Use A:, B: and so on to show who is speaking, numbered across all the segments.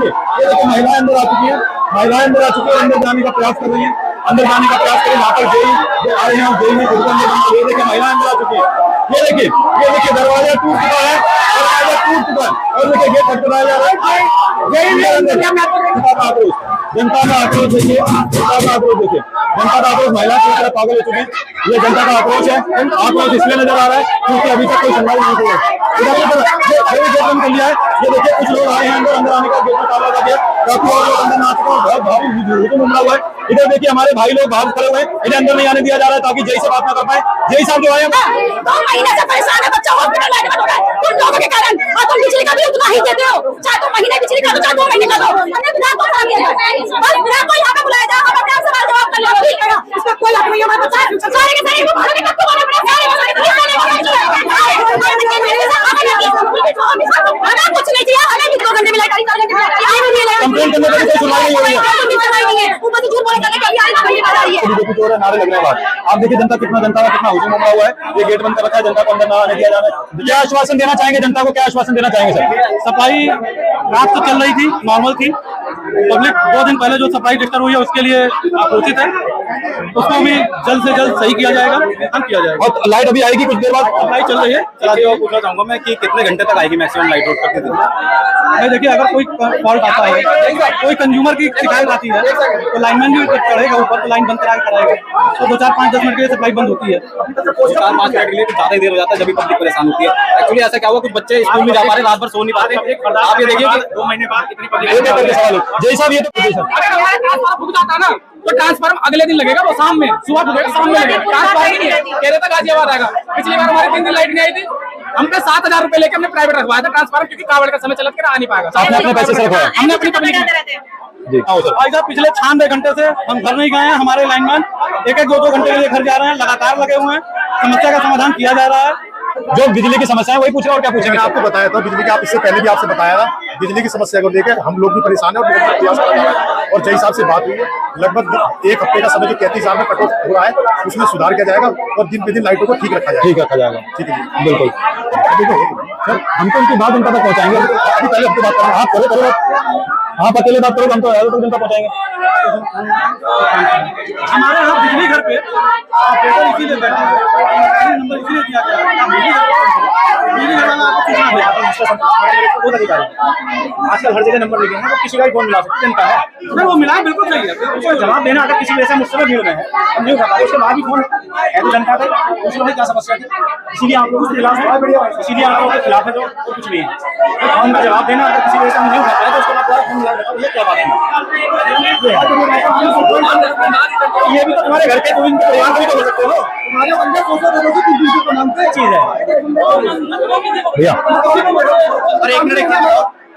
A: देखिए महिलाएं अंदर आ चुकी है, महिलाएं अंदर आ चुकी है, अंदर जाने का प्रयास कर रही है, अंदर जाने का प्रयास करें। वहाँ पर जेई जो आ रहे हैं जेई में ये देखिए महिलाएं अंदर आ चुकी है। ये देखिए दरवाजा टूट चुका है, दरवाजा टूट चुका है और देखिए गेट खटखटाया जा रहा है। जनता का आक्रोश देखिए, जनता का आक्रोश देखिए, जनता का आक्रोश महिला की तरह पागल हो चुके हैं। ये जनता का आक्रोश है, आक्रोश इसलिए नजर आ रहा है क्योंकि अभी तक कोई सुनवाई नहीं हुई है। गेट बंद कर लिया है। ये देखिए कुछ लोग आए हैं, अंदर आने का गेट में ताला लगा दिया, काफी और लोग अंदर आ चुके हैं, बहुत भारी हुजूम उमड़ा हुआ है। इधर देखिए हमारे भाई लोग बाहर खड़े हुए हैं, इन्हें अंदर नहीं आने दिया जा रहा है ताकि जय से बात ना कर पाए। जय साहब जो आए
B: 2 महीने से परेशान है, बच्चा हॉस्पिटल एडमिट हो रहा है उन लोगों के कारण। और तुम बिजली का भी उतना ही देते हो, चाहे 2 महीने बिजली का दो, चाहे 2 महीने का दो। हमने बिना को करा दिया है, बिना कोई यहाँ पे बुलाया जाए, हम अपने आप सवाल जवाब कर ले। ठीक है, इसमें कोई बात नहीं है। हमारे बच्चा सारे के सारे वो भाड़े में कब बोले अपने सारे हमें कुछ नहीं दिया, हमें भी 2 घंटे में लाइट आई, 4 घंटे में लाइट आई,
A: कंप्लेंट करने का कोई सुनवाई नहीं हुई है।
B: ऊपर से झूठ बोले जाने के लिए आई है।
A: बीजेपी जो नारे लगने के बाद आप देखिए जनता का कितना हुजूम उमड़ा हुआ है। ये गेट बंद कर रखा है, जनता को अंदर ना आने दिया जा रहा है। क्या आश्वासन देना चाहेंगे जनता को, क्या आश्वासन देना चाहेंगे सर?
C: सफाई रात तो चल रही थी, नॉर्मल थी। पब्लिक 2 दिन पहले जो सफाई डिस्टर्ब हुई है उसके लिए आक्रोशित है, उसको भी जल्द से जल्द सही किया जाएगा, किया जाएगा।
A: और लाइट अभी आएगी कुछ देर बाद,
C: सफाई चल रही है। चलाते हुए पूछना चाहूंगा मैं कि कितने घंटे तक आएगी मैक्सिमम लाइट रोड तक? नहीं देखिए, अगर कोई फॉल्ट आता है, कोई कंज्यूमर की शिकायत आती है तो लाइनमैन भी चढ़ेगा ऊपर, तो लाइन बंद कराएगा, तो 2, 4, 5, 10 मिनट के लिए सप्लाई बंद होती है।
D: 4-5 मिनट के लिए तो ज्यादा देर हो जाता है, जब भी पब्लिक परेशान होती है। एक्चुअली ऐसा क्या हुआ, कुछ बच्चे स्कूल में जा पा रहे, रात भर सो नहीं पाते। आप ये देखिए कि 2 महीने बाद कितनी पब्लिक
A: जय साहब ये तो
D: फूक जाता ना तो ट्रांसफार्म अगले दिन लगेगा, वो शाम में सुबह फूकेगा, शाम में लगेगा। ट्रांसफार्म नहीं है, कह रहे थे गाजियाबाद आएगा। पिछली बार हमारे 3 दिन लाइट नहीं आई थी, हमने 7,000 रुपए लेकर हमने प्राइवेट रखवाया था ट्रांसफार्म, क्योंकि कावड़ का समय चलत कर आ नहीं पाएगा।
A: आपने अपने पैसे से रखवाया?
D: हमने अपनी पब्लिक
C: भाई साहब पिछले 96 घंटे से हम घर नहीं गए हैं। हमारे लाइनमैन 1-1, 2-2 घंटे के लिए घर जा रहे हैं, लगातार लगे हुए हैं। समस्या का समाधान किया जा रहा है।
A: जो बिजली की समस्या है वही पूछ रहा और क्या पूछेंगे?
E: मैंने आपको बताया था बिजली का, आप इससे पहले भी आपसे बताया था, बिजली की समस्या को लेकर हम लोग भी परेशान है और प्रयास कर रहे हैं। और जय साहब से बात हुई है, लगभग 1 हफ्ते का समय जो 33,000 में कट ऑफ हो रहा है उसमें सुधार किया जाएगा और दिन पे दिन लाइटों को ठीक रखा जाएगा। ठीक है जी, बिल्कुल।
A: सर हम तो उनकी बात जनता तक पहुँचाएंगे। अभी पहले अपनी बात करें, आप करो आप अकेले बात करो, हम तो जनता पहुँचाएंगे।
C: हमारे यहाँ बिजली घर पे ऑपरेटर इसीलिए बैठे हैं, नंबर इसीलिए दिया गया है। बिजली घर वाला आपको सूचना देगा।
E: आजकल हर जगह नंबर लिखे हैं, तो किसी का भी फोन मिला सकते हैं, है
C: नहीं वो मिला बिल्कुल सही है।
E: उसको जवाब देना, अगर किसी वजह से मुझसे भीड़ में है हम नहीं उठा पाए, उसके बाद भी फोन है तो जनता का पूछ लो क्या समस्या थी, इसीलिए आप लोगों के खिलाफ है, इसीलिए आप लोगों के खिलाफ है, तो कुछ नहीं है। फोन का जवाब देना, अगर किसी वजह से हम नहीं उठा पाए तो उसके बाद फोन मिला बताओ ये क्या बात है। ये भी तो तुम्हारे घर के भी तो हो सकते हो, तुम्हारे बंदे चीज है
A: भैया।
E: और 1 मिनट,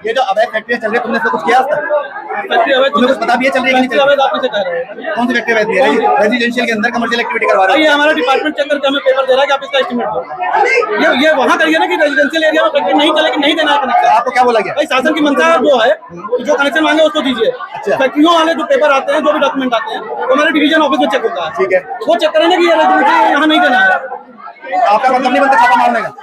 E: ये जो अवैध फैक्ट्रियां चल रही है तुमने इसका कुछ किया? तुम्हें कुछ पता भी है चल रही है कि नहीं चल रही? कौन सी फैक्ट्री रहती है? रेजिडेंशियल के अंदर कमर्शियल एक्टिविटी करवा रहे
C: हैं। ये हमारा डिपार्टमेंट चेक करके हमें पेपर दे रहा है कि आप इसका एस्टीमेट दो। ये वहाँ करिए ना कि रेजिडेंशियल एरिया में फैक्ट्री नहीं चलेगी, नहीं देना है कनेक्शन।
E: आपको क्या बोला गया?
C: भाई शासन की मंशा जो है, जो कनेक्शन मांगे उसको दीजिए। फैक्ट्रियों वाले जो पेपर आते हैं, जो भी डॉक्यूमेंट आते हैं, वो हमारे डिवीजन ऑफिस में चेक होता है।
E: ठीक है,
C: वो चेक करेंगे कि ये रेजिडेंशियल यहाँ नहीं देना है।
E: आपका मतलब नहीं बनता छापा मारने का?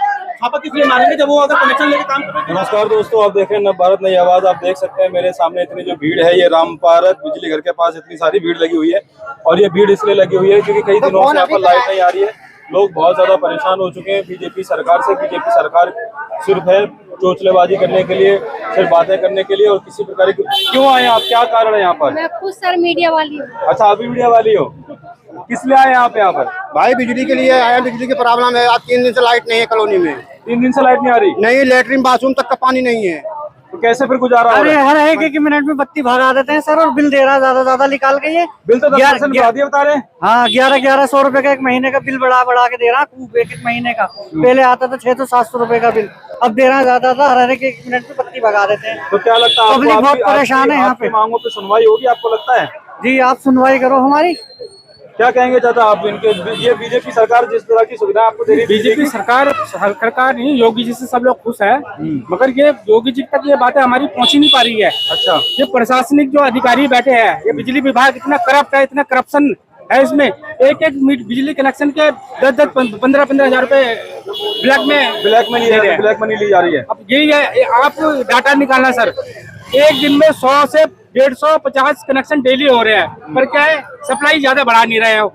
C: छापा किस लिए मारेंगे जब वो अगर कनेक्शन लेके काम कर रहे हैं।
F: नमस्कार दोस्तों, आप देख रहे हैं नव भारत नई आवाज। आप देख सकते हैं मेरे सामने इतनी जो भीड़ है, ये रामपारत बिजली घर के पास इतनी सारी भीड़ लगी हुई है। और ये भीड़ इसलिए लगी हुई है क्योंकि कई दिनों से यहाँ पर लाइट नहीं आ रही है। लोग बहुत ज्यादा परेशान हो चुके हैं बीजेपी सरकार से। बीजेपी सरकार सिर्फ है चोचलेबाजी करने के लिए, सिर्फ बातें करने के लिए, और किसी प्रकार की। क्यों आए आप, क्या कारण है यहाँ पर?
G: मैं खुद सर मीडिया वाली हूँ।
F: अच्छा, आप भी मीडिया वाली हो? किस लिए आए आप यहाँ पर?
E: भाई बिजली के लिए आया, बिजली की प्रॉब्लम है। आज 3 दिन से लाइट नहीं है कॉलोनी में।
F: 3 दिन से लाइट नहीं आ रही?
E: नहीं, लेटरिन बाथरूम तक का पानी नहीं है।
F: तो कैसे फिर गुजारा हो रहा है?
H: हर 1-1 मिनट में बत्ती भगा देते हैं सर, और बिल दे रहा है ज्यादा निकाल के। ये
F: बिल तो 10% बढ़ा दिया बता रहे हैं।
H: हाँ, 1100 रुपए का 1 महीने का बिल बढ़ा के दे रहा है। 1 महीने का पहले आता था 600-700 रुपए का बिल, अब दे रहा है ज्यादा। हर 1 मिनट में बत्ती भगा देते हैं।
F: तो क्या लगता है
H: पब्लिक बहुत परेशान है यहाँ पे।
F: मांगों पे सुनवाई होगी आपको लगता है?
H: जी, आप सुनवाई करो हमारी।
F: क्या कहेंगे चाचा आप इनके? ये बीजेपी सरकार जिस तरह की सुविधा आपको दे रही है,
D: बीजेपी सरकार नहीं, योगी जी से सब लोग खुश है, मगर ये योगी जी तक ये बातें हमारी पहुंच ही नहीं पा रही है।
F: अच्छा,
D: ये प्रशासनिक जो अधिकारी बैठे हैं, ये बिजली विभाग इतना करप्ट है, इतना करप्शन है इसमें। एक बिजली कनेक्शन के 10-15 हजार रुपए ब्लैक मनी ली जा रही है।
F: अब
D: यही है, आप डाटा निकालना सर, एक दिन में 100 से 150 कनेक्शन डेली हो रहे हैं, पर क्या है सप्लाई ज्यादा बढ़ा नहीं रहे हो।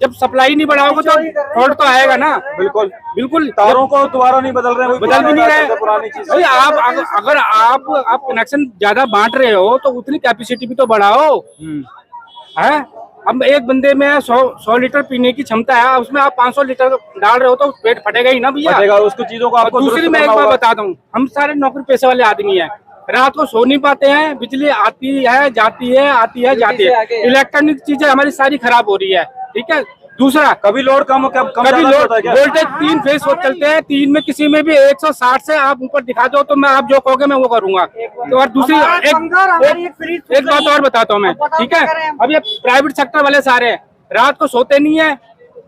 D: जब सप्लाई नहीं बढ़ाओगे तो फॉल्ट तो आएगा ना।
F: बिल्कुल
D: बिल्कुल
F: तारों को दोबारा नहीं बदल रहे,
D: बदल भी नहीं रहे।
F: पुरानी चीज।
D: भाई अगर आप कनेक्शन ज्यादा बांट रहे हो तो उतनी कैपेसिटी भी तो बढ़ाओ है। अब एक बंदे में 100 लीटर पीने की क्षमता है, उसमें आप 500 लीटर डाल रहे हो तो पेट फटेगा ही ना भैया।
F: फटेगा, उसको चीजों को आपको
D: दूसरी मैं एक बात बताता हूँ, हम सारे नौकरी पेशे वाले आदमी हैं, रात को सो नहीं पाते हैं, बिजली आती है जाती है आती है जाती है, इलेक्ट्रॉनिक चीजें हमारी सारी खराब हो रही है। ठीक है, दूसरा
F: कभी लोड कम
D: कभी वोल्टेज 3 फेज चलते हैं, 3 में किसी में भी 160 से आप ऊपर दिखा दो तो मैं आप जो कहोगे मैं वो करूंगा। तो और दूसरी एक बात और बताता हूँ मैं, ठीक है। अब ये प्राइवेट सेक्टर वाले सारे रात को सोते नहीं है,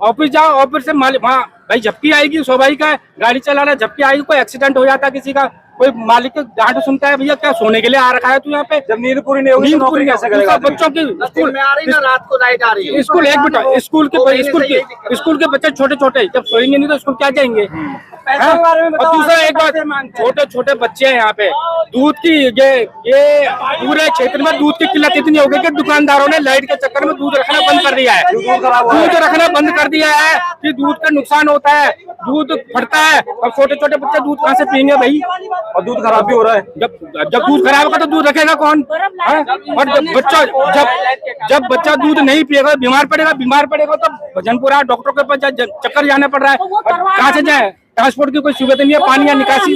D: ऑफिस जाओ, ऑफिस से मालिक वहाँ भाई झपकी आएगी, स्वाभाविक है, गाड़ी चला रहा है झपकी आएगी, कोई एक्सीडेंट हो जाता है किसी का, कोई मालिक डांट सुनता है, भैया क्या सोने के लिए आ रखा है तू यहाँ पे।
F: जब नींद पूरी नहीं होगी तो नौकरी कैसे करेगा?
D: बच्चों की स्कूल में आ रही है, रात को लाइट आ रही है, स्कूल एक मिनट, स्कूल के बच्चे छोटे छोटे जब सोएंगे नहीं तो स्कूल क्या जाएंगे। और दूसरा एक बात, छोटे छोटे बच्चे हैं यहाँ पे, दूध की ये पूरे क्षेत्र में दूध की किल्लत इतनी हो गई कि दुकानदारों ने लाइट के चक्कर में दूध रखना बंद कर दिया है। दूध रखना बंद कर दिया है कि दूध का नुकसान होता है, दूध फटता है, और छोटे छोटे बच्चे दूध कहाँ से पियेंगे भाई।
F: और दूध खराब भी हो रहा है।
D: जब दूध खराब होगा तो दूध रखेगा कौन? और जब बच्चा दूध नहीं पिएगा बीमार पड़ेगा तो भजनपुरा डॉक्टर के पास चक्कर जाना पड़ रहा है। कहाँ से जाए? ट्रांसपोर्ट की कोई सुविधा नहीं है, पानी या निकासी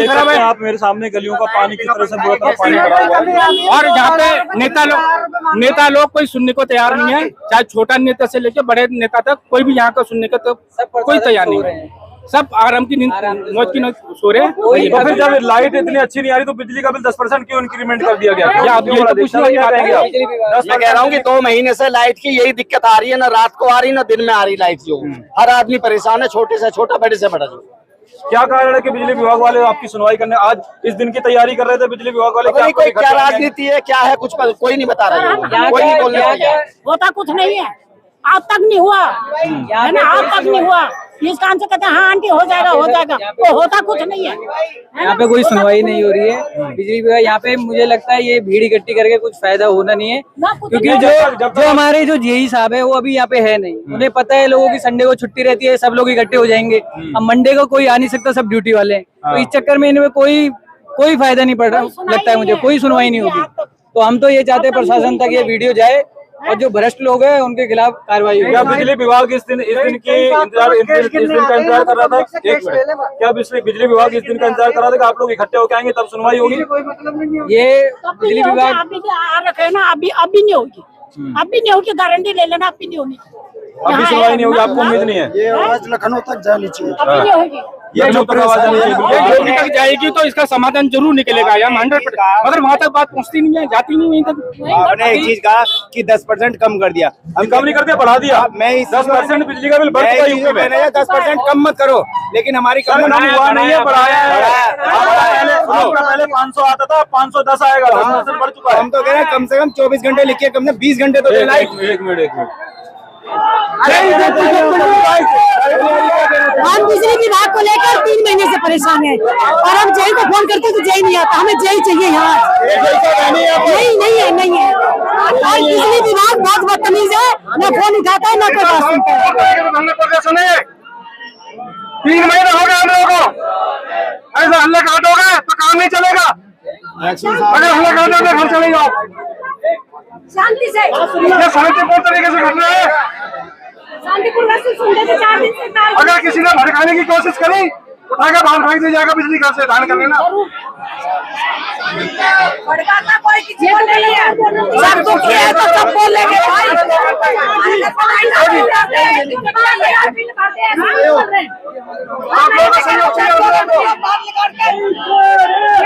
D: खराब है।
F: आप मेरे सामने गलियों का पानी किस तरह से बुरा तरह पानी भरा हुआ है।
D: और जहाँ पे नेता लोग कोई सुनने को तैयार नहीं है, चाहे छोटा नेता से लेकर बड़े नेता तक कोई भी यहाँ का सुनने का तो कोई तैयार नहीं है। सब आराम की नींद मौज की नींद सो रहे हैं।
F: तो फिर जब लाइट इतनी अच्छी नहीं आ रही तो बिजली का बिल 10% क्यों इंक्रीमेंट कर दिया गया?
D: आप ये तो पूछना ही बात है।
G: मैं कह रहा हूँ कि 2 महीने से लाइट की यही दिक्कत आ रही है, ना रात को आ रही ना दिन में आ रही लाइट। जो हर आदमी परेशान है, छोटे से छोटा बड़े से बड़ा। जो
F: क्या कारण है कि बिजली विभाग वाले आपकी सुनवाई करने आज इस दिन की तैयारी कर रहे थे? बिजली विभाग वाले
G: कोई क्या राजनीति है, क्या है, कुछ कोई नहीं बता रहा है, कोई नहीं बोलने वाला।
B: होता कुछ नहीं है, आज तक नहीं हुआ है ना, आज तक नहीं हुआ। इस काम से कहते हैं हाँ आंटी हो जाएगा, तो होता कुछ नहीं है।
I: यहाँ पे कोई सुनवाई नहीं हो रही है बिजली विभाग। यहाँ पे मुझे लगता है ये भीड़ इकट्ठी करके कुछ फायदा होना नहीं है, क्योंकि जो हमारे जो जेई साहब है वो अभी यहाँ पे है नहीं। उन्हें पता है लोगों की संडे को छुट्टी रहती है, सब लोग इकट्ठे हो जाएंगे। अब मंडे को कोई आ नहीं सकता, सब ड्यूटी वाले हैं, तो इस चक्कर में इनमें कोई फायदा नहीं पड़ रहा लगता है मुझे, कोई सुनवाई नहीं होगी। तो हम तो ये चाहते हैं प्रशासन तक ये वीडियो जाए और जो भ्रष्ट लोग हैं उनके खिलाफ कार्रवाई हो।
F: क्या बिजली विभाग इस दिन का इंतजार कर रहा था? एक मिनट, क्या बिजली विभाग इस दिन का इंतजार कर रहा था कि आप लोग इकट्ठे होकर आएंगे तब सुनवाई होगी?
I: ये बिजली विभाग
B: अभी आ रखे हैं ना, अभी नहीं होगी, अभी नहीं होगी, गारंटी ले लेना, अभी नहीं होगी,
F: अभी सुनवाई नहीं होगी, आपको उम्मीद नहीं है?
G: ये आवाज लखनऊ तक जानी चाहिए।
B: अभी नहीं होगी।
F: ये जो
D: जो तक जाएगी तो इसका समाधान जरूर निकलेगा यार 100%, मगर वहाँ तक बात पहुँचती नहीं है, जाती नहीं वहीं तक।
G: आपने एक चीज कहा कि 10% कम कर दिया,
F: हम कम नहीं करते, बढ़ा दिया।
G: मैं
F: 10% बिजली का बिल बढ़ चुका है यूपी में।
G: 10% कम मत करो, लेकिन हमारी
F: कम हुआ नहीं है, बढ़ाया है। पहले 500 आता था, 510 आएगा, 10% बढ़ चुका है।
G: हम तो कह रहे हैं कम से कम 24 घंटे लिखिए, कम से 20 घंटे तो देना।
F: एक मिनट
B: हम बिजली विभाग को लेकर 3 महीने से परेशान हैं और हम जय को फोन करते तो जय नहीं आता, हमें जय चाहिए यहाँ। नहीं है। और बिजली विभाग बहुत बदतमीज है, न फोन उठाता है न कोई बात सुनता है।
A: 3 महीने हो गए हम लोगों को, ऐसा हल्ला काटोगे तो काम नहीं चलेगा। अगर हल्ला काटोगे घर चले जाओ,
B: शांति से
A: शांतिपूर्ण तरीके से करना है।
B: शांतिपूर्ण से सुनते थे 4 दिन से।
A: अगर किसी ने भड़काने की कोशिश करी उठाकर बाहर फेंक दिया जाएगा बिजली घर से, दान कर लेना।
B: भड़काता कोई किसी को नहीं है, सब दुखी है तो सब बोलेंगे भाई।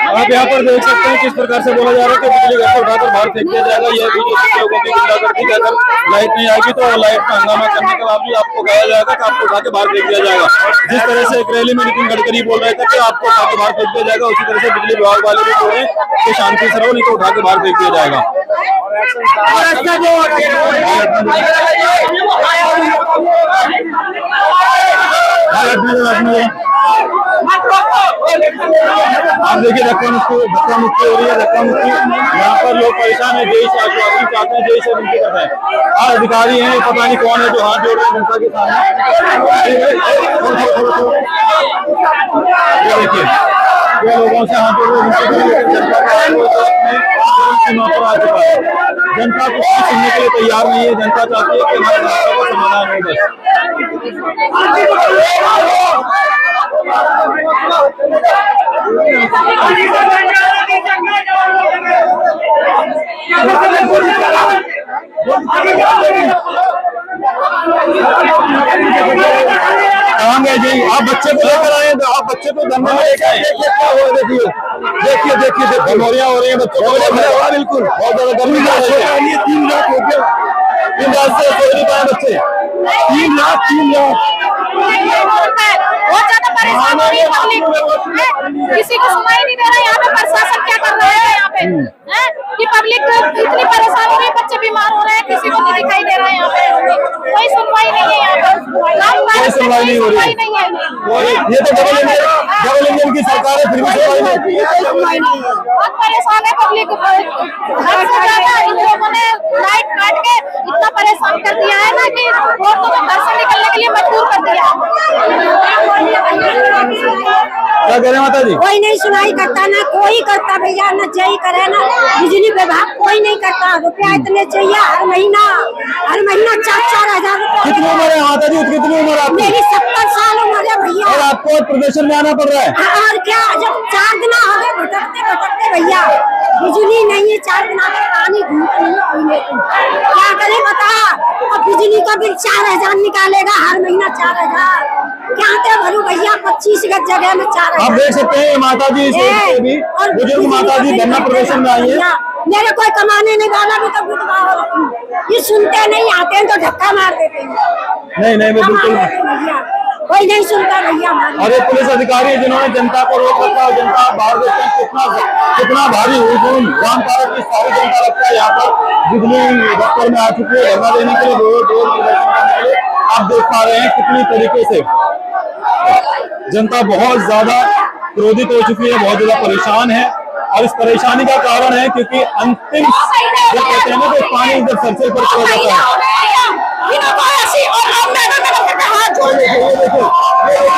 F: आप यहाँ पर देख सकते हैं किस प्रकार से बोला जा रहा है कि बिजली घर से उठाकर बाहर फेंक दिया जाएगा। यह वीडियो लोगों की गुंडा करती है, अगर लाइट नहीं आएगी तो लाइट का हंगामा करने के बावजूद आपको कहा जाएगा कि आपको उठा के बाहर फेंक दिया जाएगा। जिस तरह से एक रैली में नितिन गडकरी बोल रहे थे कि आपको उठा के बाहर फेंक दिया जाएगा, उसी तरह से बिजली विभाग वाले भी बोल रहे हैं कि शांति से रहो, नहीं तो उठा के बाहर फेंक दिया जाएगा।
A: आप देखिए धक्का मुक्की हो रही है, धक्का मुक्की। यहाँ पर लोग परेशान है, जय से आश्वासन चाहते हैं, जय से विनती करते हैं। और अधिकारी हैं, पता नहीं कौन है जो हाथ जोड़ रहे हैं जनता के सामने। ये देखिए ये लोगों से हाथ जोड़ रहे हैं, जनता का सीमा पर आ चुका है। जनता कुछ भी सुनने के लिए तैयार नहीं है। जनता चाहती है कि हमारे समस्या का समाधान हो बस। कहाँ गए जी? आप बच्चे को लेकर आए तो आप बच्चे को धरने में लेकर आए। देखिए क्या हो रहा है, देखिए देखिए धमोरियाँ हो रही है बच्चों को। बिल्कुल बहुत ज्यादा गर्मी का 3 लाख हो गया। 3 लाख से कोई नहीं पाए बच्चे। 3 लाख
B: बहुत ज्यादा परेशान हो रही है पब्लिक। किसी को सुनाई नहीं दे रहा है। यहाँ पे प्रशासन क्या कर रहा है यहाँ पे कि पब्लिक इतनी परेशान हो रही है, बच्चे बीमार हो रहे हैं, किसी को नहीं दिखाई दे रहा है। यहाँ पे कोई सुनवाई नहीं है। यहाँ पे
A: कोई सुनवाई नहीं हो रही है। ये तो डबल इंजन की सरकार है, फिर भी सुनवाई नहीं।
B: बहुत परेशान है पब्लिक। इन लोगों ने लाइट काट के इतना परेशान कर दिया है ना कि औरतों को घर से निकलने के लिए मजबूर कर दिया।
A: क्या कह रहे हैं माता जी?
B: कोई नहीं सुनाई करता, ना कोई करता भैया, ना जय करे ना बिजली विभाग कोई नहीं करता। रुपया इतने चाहिए हर महीना 4-4 हजार रुपया।
A: कितनी उम्र है माता जी? कितनी उम्र आपकी?
B: मेरी 70 साल उम्र है भैया।
A: और आपको प्रदर्शन में आना पड़ रहा है?
B: और क्या, जब 4 दिन हो गए भटकते भैया, बिजली नहीं है 4 दिन तक, पानी धूप नहीं है, क्या करें बता। अब बिजली का बिल 4000 निकालेगा हर महीना 4000। क्या भरू भैया, 25 गज जगह में 4000।
A: आप देख सकते हैं माता जी भी बुजुर्ग माता जी धरना प्रदर्शन में आई है।
B: मेरे कोई कमाने नहीं वाला भी तो गुदवा हो रखी। ये सुनते नहीं, आते हैं तो धक्का मार देते हैं।
A: नहीं मैं बिल्कुल
B: कोई नहीं सुनता भैया।
A: और ये पुलिस अधिकारी जिन्होंने जनता को रोक रखा है। जनता बाहर देखते हैं कितना भारी हुजूम रामपारक की सारी जनता लगता है यहाँ पर बिजली दफ्तर में आ चुकी है धरना देने के लिए, रोड प्रदर्शन करने के लिए। आप देख पा रहे हैं कितनी तरीके से जनता बहुत ज्यादा क्रोधित हो चुकी है, बहुत ज्यादा परेशान है। और इस परेशानी का कारण है क्योंकि अंतिम जो कहते हैं ना कि पानी इधर सरसर पर चला जाता है।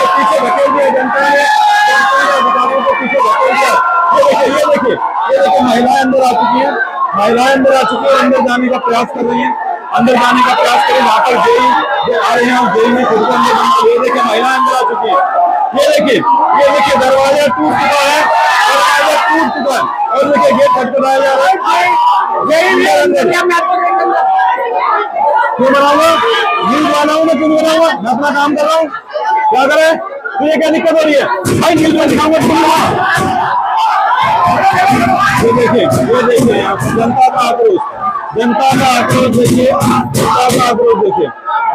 A: पीछे धकेल दिया जनता ने, अधिकारियों को पीछे धकेल दिया। ये देखिए महिलाएं अंदर आ चुकी हैं, अंदर जाने का प्रयास कर रही हैं, वहाँ पर जेई जो आ रहे हैं जेई में खुद को अंदर। ये देखिए महिलाएं अंदर आ चुकी है। ये देखिए दरवाजा टूट चुका है, और देखिए गेट खटखटाया जा रहा है। क्यों बनाऊंगा? न्यूज वाला हूँ मैं, क्यों बनाऊंगा? मैं अपना काम कर रहा हूँ। क्या करें? तुझे क्या दिक्कत हो रही है भाई? न्यूज में दिखाऊंगा। ये देखिए जनता का आक्रोश देखिए,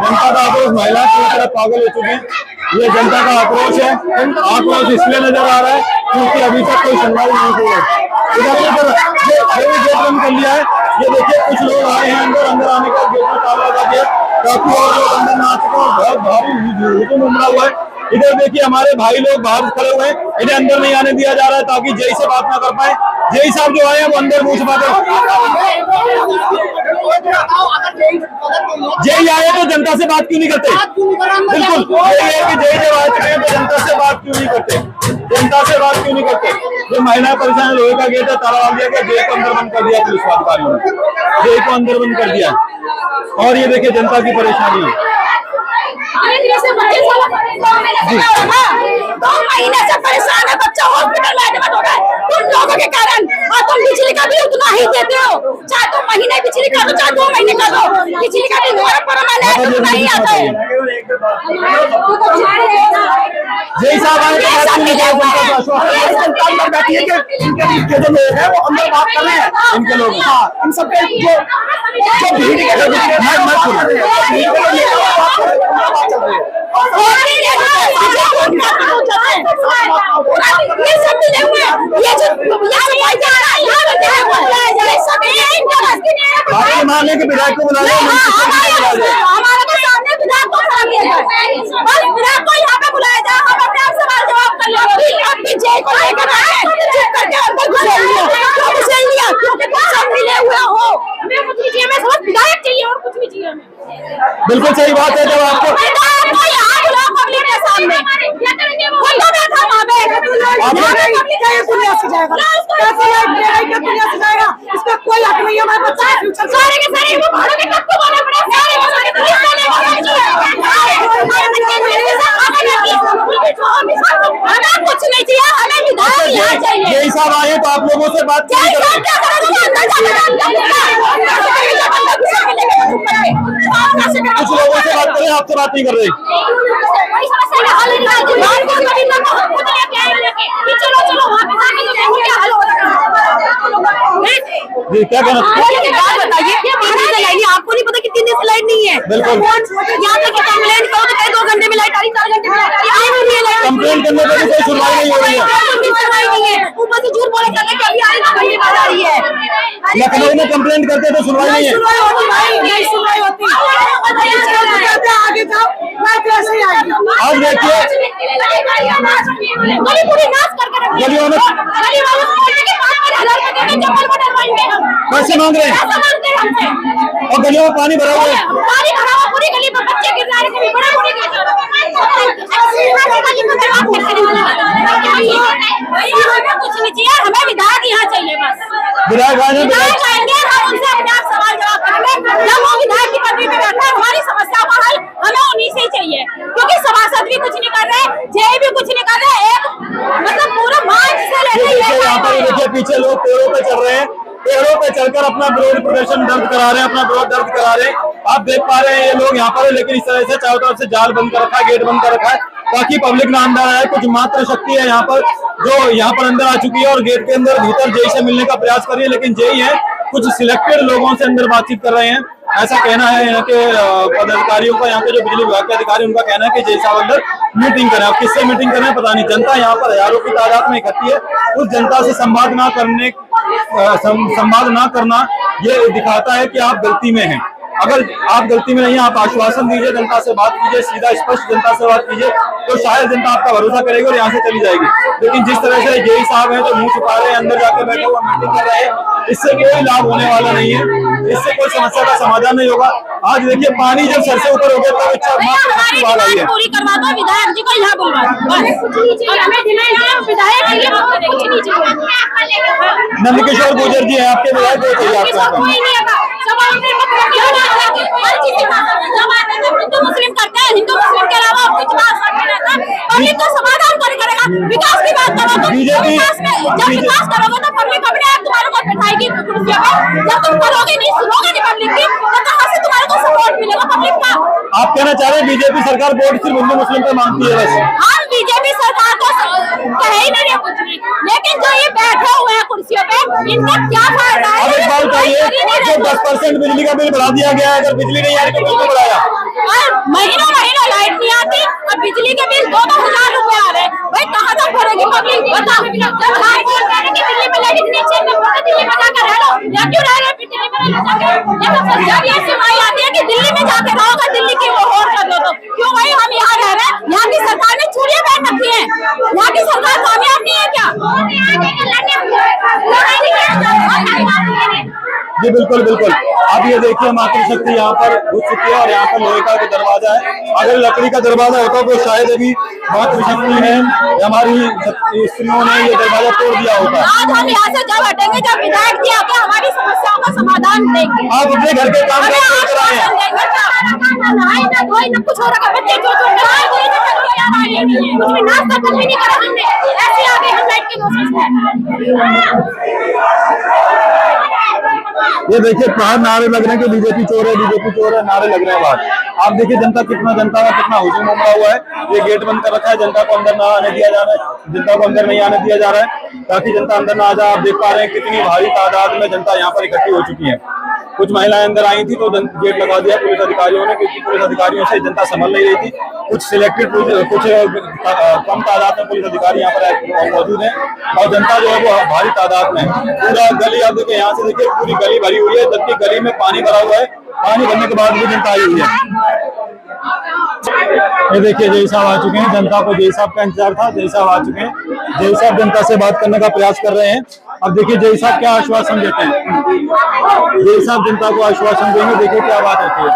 A: जनता का आक्रोश महिलाएं पूरी तरह पागल हो चुकी हैं। ये जनता का आक्रोश है। आक्रोश इसलिए नजर आ रहा है क्योंकि अभी तक कोई सुनवाई नहीं हुई है। गेट बंद कर लिया है। ये देखिए कुछ लोग आए हैं अंदर आने का गेट में ताला लगा दिया ताकि और लोग अंदर ना आ सके। बहुत भारी हुजूम उमड़ा हुआ है। इधर देखिए हमारे भाई लोग बाहर खड़े हुए हैं, इन्हें अंदर नहीं आने दिया जा रहा है ताकि जय से बात ना कर पाए। जय साहब जो आए हैं वो अंदर मुंह छुपा कर जय आए तो जनता से बात क्यों नहीं करते? बिल्कुल यही है कि जय जब आ चुके हैं तो जनता से बात क्यों नहीं करते? ये महिलाएं परेशान, लोहे का गेट है, ताला डाल दिया गया, जय को अंदर बंद कर दिया पुलिस अधिकारियों ने, जय को अंदर बंद कर दिया। और ये देखिए जनता की परेशानी है।
B: 2 महीने से परेशान है, बच्चा हॉस्पिटल में एडमिट हो गया तुम लोगों के कारण। और तुम बिजली का बिल उतना ही देते हो, चाहे तुम महीने बिजली का दो चाहे 2 महीने का दो, बिजली का बिल नहीं आता है।
A: जय साहब आए इनके जो लोग हैं वो अंदर बात कर रहे हैं, इनके लोग इन सबके जो भीड़ के मारने के विधायक को बुलाया,
B: हमारे सामने विधायक को यहाँ पे बुलाया जाए, हम अपने आप सवाल जय को लेकर आए, चुप करके अंदर घुसेड़ लिया। क्यों घुसेड़ लिया? क्योंकि तुम सब मिले हुए हो। हमें कुछ नहीं चाहिए, हमें सिर्फ विधायक चाहिए और कुछ नहीं चाहिए हमें।
A: बिल्कुल सही बात है। जब आपको
B: विधायक को यहाँ बुलाओ पब्लिक के सामने, वो तो बैठा वहाँ पे, पब्लिक का ये दुनिया से जाएगा, कैसे ये दुनिया से जाएगा? इसका कोई हक नहीं है। हमारे बच्चा है फ्यूचर, सारे के सारे वो भाड़ों के कब को बोलना पड़े, सारे के सारे पुलिस वाले हमें कुछ नहीं चाहिए, हमें विधायक यहाँ चाहिए।
A: यही साहब आए तो आप लोगों से बात नहीं कर रहे। कुछ लोगों से बात करें, आपसे बात नहीं कर रहे। जी क्या कहना
B: बताइए, आपको नहीं पता कितनी देर से लाइट नहीं है?
A: बिल्कुल।
B: यहाँ पे कंप्लेंट करो तो कहीं 2 घंटे में लाइट आ रही, 4 घंटे में लाइट आ रही, आई नहीं है लाइट।
A: कंप्लेंट करने पर भी कोई सुनवाई नहीं हो रही है।
B: सुनवाई नहीं है, ऊपर से झूठ बोले जाते हैं कि अभी आई 2 घंटे बाद आ रही है।
A: लखनऊ में कंप्लेंट करते तो सुनवाई नहीं है।
B: सुनवाई होती भाई, नहीं सुनवाई होती। आगे जाओ, लाइट ऐसे ही आएगी।
A: आज देखिए
B: गली पूरी नाश करके रख दिया।
A: गलियों में
B: गली वालों को बोलने के 5,000 रुपए देंगे, चप्पल को डलवाएंगे हम।
A: पैसे मांग रहे हैं
B: पैसे मांगते हैं हमसे।
A: और गलियों में पानी भरा हुआ है।
B: पानी भरा हुआ पूरी गली में, बच्चे गिर जा रहे थे, बड़े बूढ़े गिर जा रहे थे। कुछ नहीं चाहिए, हमें विधायक यहाँ चाहिए बस।
A: विधायक
B: विधायक आएंगे, हम उनसे अपने आप सवाल जवाब करेंगे। जब वो विधायक की पदवी पे बैठा है, हमारी समस्या का हल हमें उन्हीं से ही चाहिए, क्योंकि सभासद भी कुछ नहीं कर रहे, जेई भी कुछ नहीं कर रहे। एक मतलब पूरा मार्च से लेकर
A: यहाँ पर देखिए पीछे लोग पेड़ों पे चढ़ रहे हैं, पेड़ों पे चढ़कर अपना विरोध प्रदर्शन दर्ज करा रहे हैं, अपना विरोध दर्ज करा रहे हैं। आप देख पा रहे हैं ये लोग यहाँ पर है, लेकिन इस तरह से चारों तरफ से जाल बंद कर रखा है, गेट बंद कर रखा है, ताकि पब्लिक ना अंदर आए। कुछ मात्र शक्ति है यहाँ पर जो यहाँ पर अंदर आ चुकी है और गेट के अंदर भीतर जेई से मिलने का प्रयास कर रही है, लेकिन जेई है कुछ सिलेक्टेड लोगों से अंदर बातचीत कर रहे हैं, ऐसा कहना है यहाँ के पदाधिकारियों का। यहाँ के जो बिजली विभाग के अधिकारी, उनका कहना है कि जेई साहब अंदर मीटिंग करें। अब किससे मीटिंग करें पता नहीं। जनता यहाँ पर हजारों की तादाद में इकट्ठी है, उस जनता से संवाद ना करना ये दिखाता है कि आप गलती में हैं। अगर आप गलती में नहीं, आप आश्वासन दीजिए, जनता से बात कीजिए, सीधा स्पष्ट जनता से बात कीजिए, तो शायद जनता आपका भरोसा करेगी और यहाँ से चली जाएगी। लेकिन जिस तरह से जेई साहब हैं जो मुंह छुपा रहे हैं, अंदर जाके बैठे हुए मीटिंग कर रहे हैं, इससे कोई लाभ होने वाला नहीं है, इससे कोई समस्या का समाधान नहीं होगा। आज देखिए पानी जब सर से ऊपर हो गया तब अच्छा
B: पूरी करवा दो, विधायक जी को यहाँ बुलवा
A: नंदकिशोर गुर्जर जी हैं आपके विधायक, को चाहिए आपको?
B: हिंदू मुस्लिम करते हैं, हिंदू मुस्लिम के अलावा कुछ बात नहीं रहता। पब्लिक तो समाधान करेगा, विकास की बात करो तो
A: बीजेपी
B: जब विकास करोगे तो पब्लिक अपने आप तुम्हारे को बैठाएगी कुर्सियों पे। जब तुम करोगे नहीं, सुनोगे नहीं पब्लिक की, तो कहाँ से तुम्हारे को सपोर्ट मिलेगा पब्लिक का?
A: आप कहना चाह रहे हैं बीजेपी सरकार वोट सिर्फ हिंदू मुस्लिम पे मांगती है बस?
B: हम बीजेपी सरकार को कह ही नहीं रहे कुछ नहीं, लेकिन जो ये बैठे हुए हैं कुर्सियों पे, इनका क्या फायदा है?
A: अब एक बात बताइए, जो 10% बिजली का बिल बढ़ा दिया गया है, अगर बिजली नहीं आ रही तो बिल क्यों बढ़ाया?
B: महीनों महीनों लाइट नहीं आती और बिजली के बिल 2-2 हजार रुपए आ रहे हैं। भाई कहाँ तक भरेगी पब्लिक? बताओ। जब लाइट बोल रहे हैं कि दिल्ली में लाइट इतनी अच्छी है, दिल्ली में जाकर रह लो, या क्यों रह रहे हैं दिल्ली में? जब ये सुनाई आती है कि दिल्ली में जाकर रहोगे, दिल्ली की वो और कर दो, तो क्यों भाई हम यहाँ रह रहे हैं? यहाँ की सरकार ने चूड़ियां पहन रखी है, यहाँ की सरकार कामयाब नहीं है क्या?
A: जी बिल्कुल बिल्कुल। अब ये देखिए मातृशक्ति यहाँ पर घुस चुकी है और यहाँ पर लोहे का दरवाजा है। अगर लकड़ी का दरवाजा होता तो शायद अभी मातृशक्ति है हमारी स्त्रियों ने ये दरवाजा तोड़ दिया होता।
B: आज हम यहाँ से जब हटेंगे, जब विधायक जी आके हमारी समस्याओं का समाधान देंगे।
A: आप अपने घर के काम
B: कुछ हो रहा है, बच्चे कुछ भी नाश्ता तक भी नहीं करा हमने, ऐसे आगे हम लाइट की कोशिश
A: ये देखिए बाहर नारे लग रहे हैं कि बीजेपी चोर है, बीजेपी चोर है, नारे लग रहे हैं बाहर। आप देखिए जनता का कितना हुजूम उमड़ा हुआ है। ये गेट बंद कर रखा है, जनता को अंदर ना आने दिया जा रहा है, जनता को अंदर नहीं आने दिया जा रहा है ताकि जनता अंदर ना आ जाए। आप देख पा रहे हैं कितनी भारी तादाद में जनता यहाँ पर इकट्ठी हो चुकी है। कुछ महिलाएं अंदर आई थी तो गेट लगा दिया पुलिस अधिकारियों ने, क्योंकि पुलिस अधिकारियों से जनता संभल नहीं रही थी। कुछ सिलेक्टेड कुछ कम तादाद में पुलिस अधिकारी यहाँ पर मौजूद हैं और जनता जो है वो भारी तादाद में। पूरा गली आप देखिए, यहाँ से देखिए पूरी गली भरी हुई है, जबकि गली में पानी भरा हुआ है। पानी भरने के बाद भी जनता आई हुई है। ये देखिए जय साहब आ चुके हैं, जनता को जय साहब का इंतजार था, जय साहब आ चुके हैं। जय साहब जनता से बात करने का प्रयास कर रहे हैं। अब देखिए जय साहब क्या आश्वासन देते हैं। जय साहब जनता को आश्वासन देंगे, देखिए क्या बात होती है।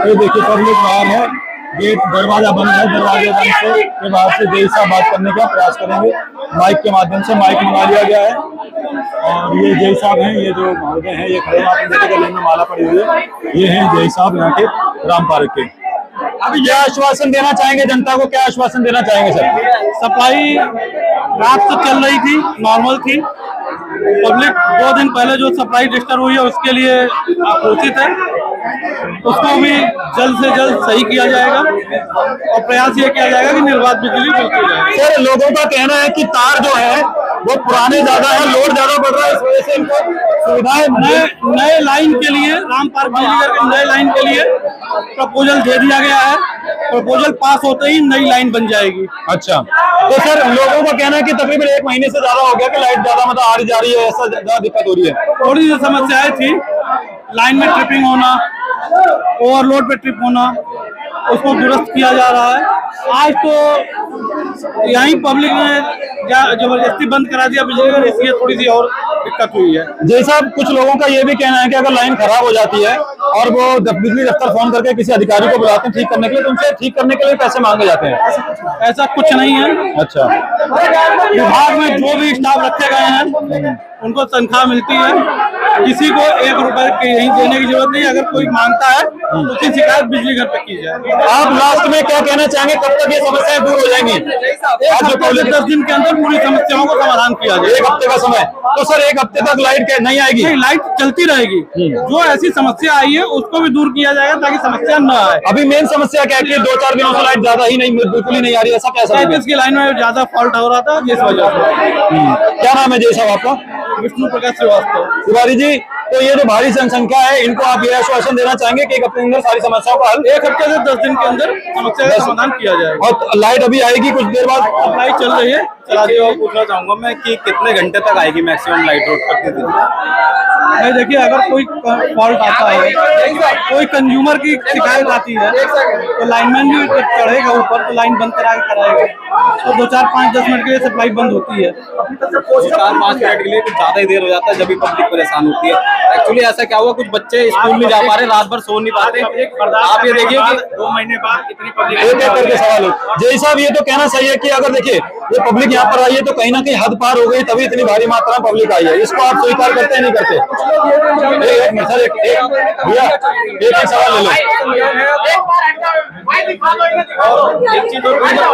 A: ये देखिए पब्लिक बाहर है, गेट दरवाजा बंद है, दरवाजे बंद के बाहर से जय साहब बात करने का प्रयास करेंगे। माइक के माध्यम से माइक मंगा लिया गया है और ये जय साहब हैं, ये जो महोदय हैं ये खड़े हैं, आप देखिए गले में माला पड़ी हुई है, ये हैं जय साहब यहाँ के राम पार्क के। अभी क्या आश्वासन देना चाहेंगे जनता को, क्या आश्वासन देना चाहेंगे सर?
C: सप्लाई रात से चल रही थी, नॉर्मल थी। पब्लिक 2 दिन पहले जो सप्लाई डिस्टर्ब हुई है उसके लिए आक्रोशित है, उसको भी जल्द से जल्द सही किया जाएगा और प्रयास ये किया जाएगा कि निर्बाध बिजली मिलती रहे।
A: सर लोगों का कहना है कि तार जो है वो पुराने ज्यादा है, लोड ज्यादा बढ़ रहा है, इस वजह से इनको सुविधाएं
C: नए लाइन के लिए राम पार्क बिजली घर के नए लाइन के लिए प्रपोजल दे दिया गया है। प्रपोजल पास होते ही नई लाइन बन जाएगी।
A: अच्छा, तो सर लोगों का कहना है कि तकरीबन 1 महीने से ज्यादा हो गया कि लाइट ज्यादा मतलब आ रही जा रही है, ऐसा ज्यादा दिक्कत हो रही है।
C: थोड़ी सी समस्याएं थी, लाइन में ट्रिपिंग होना, ओवरलोड पे ट्रिप होना, उसको दुरुस्त किया जा रहा है। आज तो यहीं पब्लिक ने जबरदस्ती बंद करा दिया बिजली घर, इसलिए थोड़ी सी और दिक्कत हुई है।
A: जय साहब कुछ लोगों का ये भी कहना है कि अगर लाइन खराब हो जाती है और वो बिजली दफ्तर फोन करके किसी अधिकारी को बुलाते हैं ठीक करने के लिए, तो उनसे ठीक करने के लिए पैसे मांगे जाते हैं।
C: ऐसा कुछ नहीं है।
A: अच्छा,
C: विभाग में जो भी स्टाफ रखे गए हैं उनको तनख्वाह मिलती है, किसी को 1 रुपए यहीं देने की जरूरत नहीं। अगर कोई मांगता है तो उसकी शिकायत बिजली घर पे की जाए।
A: आप लास्ट में क्या कहना चाहेंगे, कब तक ये समस्याएं दूर हो जाएंगी?
C: आज जो पहले 10 दिन के अंदर पूरी समस्याओं को समाधान किया जाए।
A: 1 हफ्ते का समय, तो सर 1 हफ्ते तक लाइट नहीं आएगी?
C: नहीं, लाइट चलती रहेगी। जो ऐसी समस्या आई है उसको भी दूर किया जाएगा ताकि समस्या न आए।
A: अभी मेन समस्या क्या है कि 2-4 दिनों से लाइट ज्यादा ही नहीं, बिल्कुल ही नहीं आ रही, ऐसा कैसा?
C: इसकी लाइन में ज्यादा फॉल्ट हो रहा था, जिस वजह से।
A: क्या नाम है जय साहब आपका?
C: विष्णु प्रकाश श्रीवास्तव।
A: तिवारी जी, तो ये जो भारी जनसंख्या है इनको आप ये आश्वासन देना चाहेंगे कि 1 हफ्ते के अंदर सारी समस्याओं का हल?
C: 1 हफ्ते से 10 दिन के अंदर समस्या का समाधान किया जाएगा।
A: और लाइट अभी आएगी कुछ देर बाद?
C: लाइट चल रही है।
F: पूछना चाहूंगा मैं कि कितने घंटे तक आएगी मैक्सिमम लाइट रोड पर?
C: नहीं देखिए, अगर कोई फॉल्ट आता है, कोई कंज्यूमर की शिकायत आती है तो लाइनमैन भी चढ़ेगा ऊपर, तो लाइन बंद कराएगा। तो 2, 4, 5, 10 मिनट के लिए सप्लाई बंद होती है।
F: 4-5 मिनट के लिए कुछ ज्यादा ही देर हो जाता है, जब भी पब्लिक परेशान होती है। एक्चुअली ऐसा क्या हुआ, कुछ बच्चे स्कूल नहीं जा पा रहे, रात भर सो नहीं पाते। आप ये देखिए कि 2 महीने बाद इतनी पब्लिक।
A: एक करके सवाल है जय साहब, ये तो कहना सही है कि अगर देखिए ये पब्लिक यहाँ पर आई है तो कहीं ना कहीं हद पार हो गई, तभी इतनी भारी मात्रा में पब्लिक आई है। इसको आप स्वीकार करते हैं नहीं करते? एक मिनट सर, एक सवाल ले लो।
F: एक चीज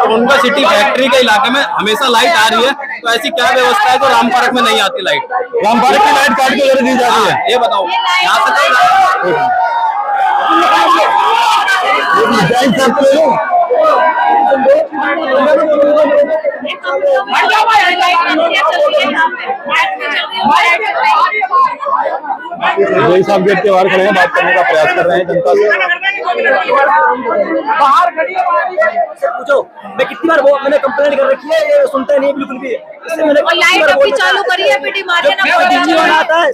F: उनका सिटी फैक्ट्री के इलाके में हमेशा लाइट आ रही है, तो ऐसी क्या व्यवस्था है जो राम पार्क में नहीं आती लाइट?
A: राम पार्क की लाइट काट के उधर दी जा रही है,
F: ये बताओ। यहाँ से
A: जय साहब गेट के बाहर खड़े हैं, बात करने का प्रयास कर रहे हैं जनता से।
G: बाहर खड़ी है, पूछो मैं कितनी बार मैंने कंप्लेंट कर रखी है, ये सुनता नहीं बिल्कुल भी। इससे मैंने
B: लाइट अभी चालू करी है, पीटी मारे ना
G: आता है,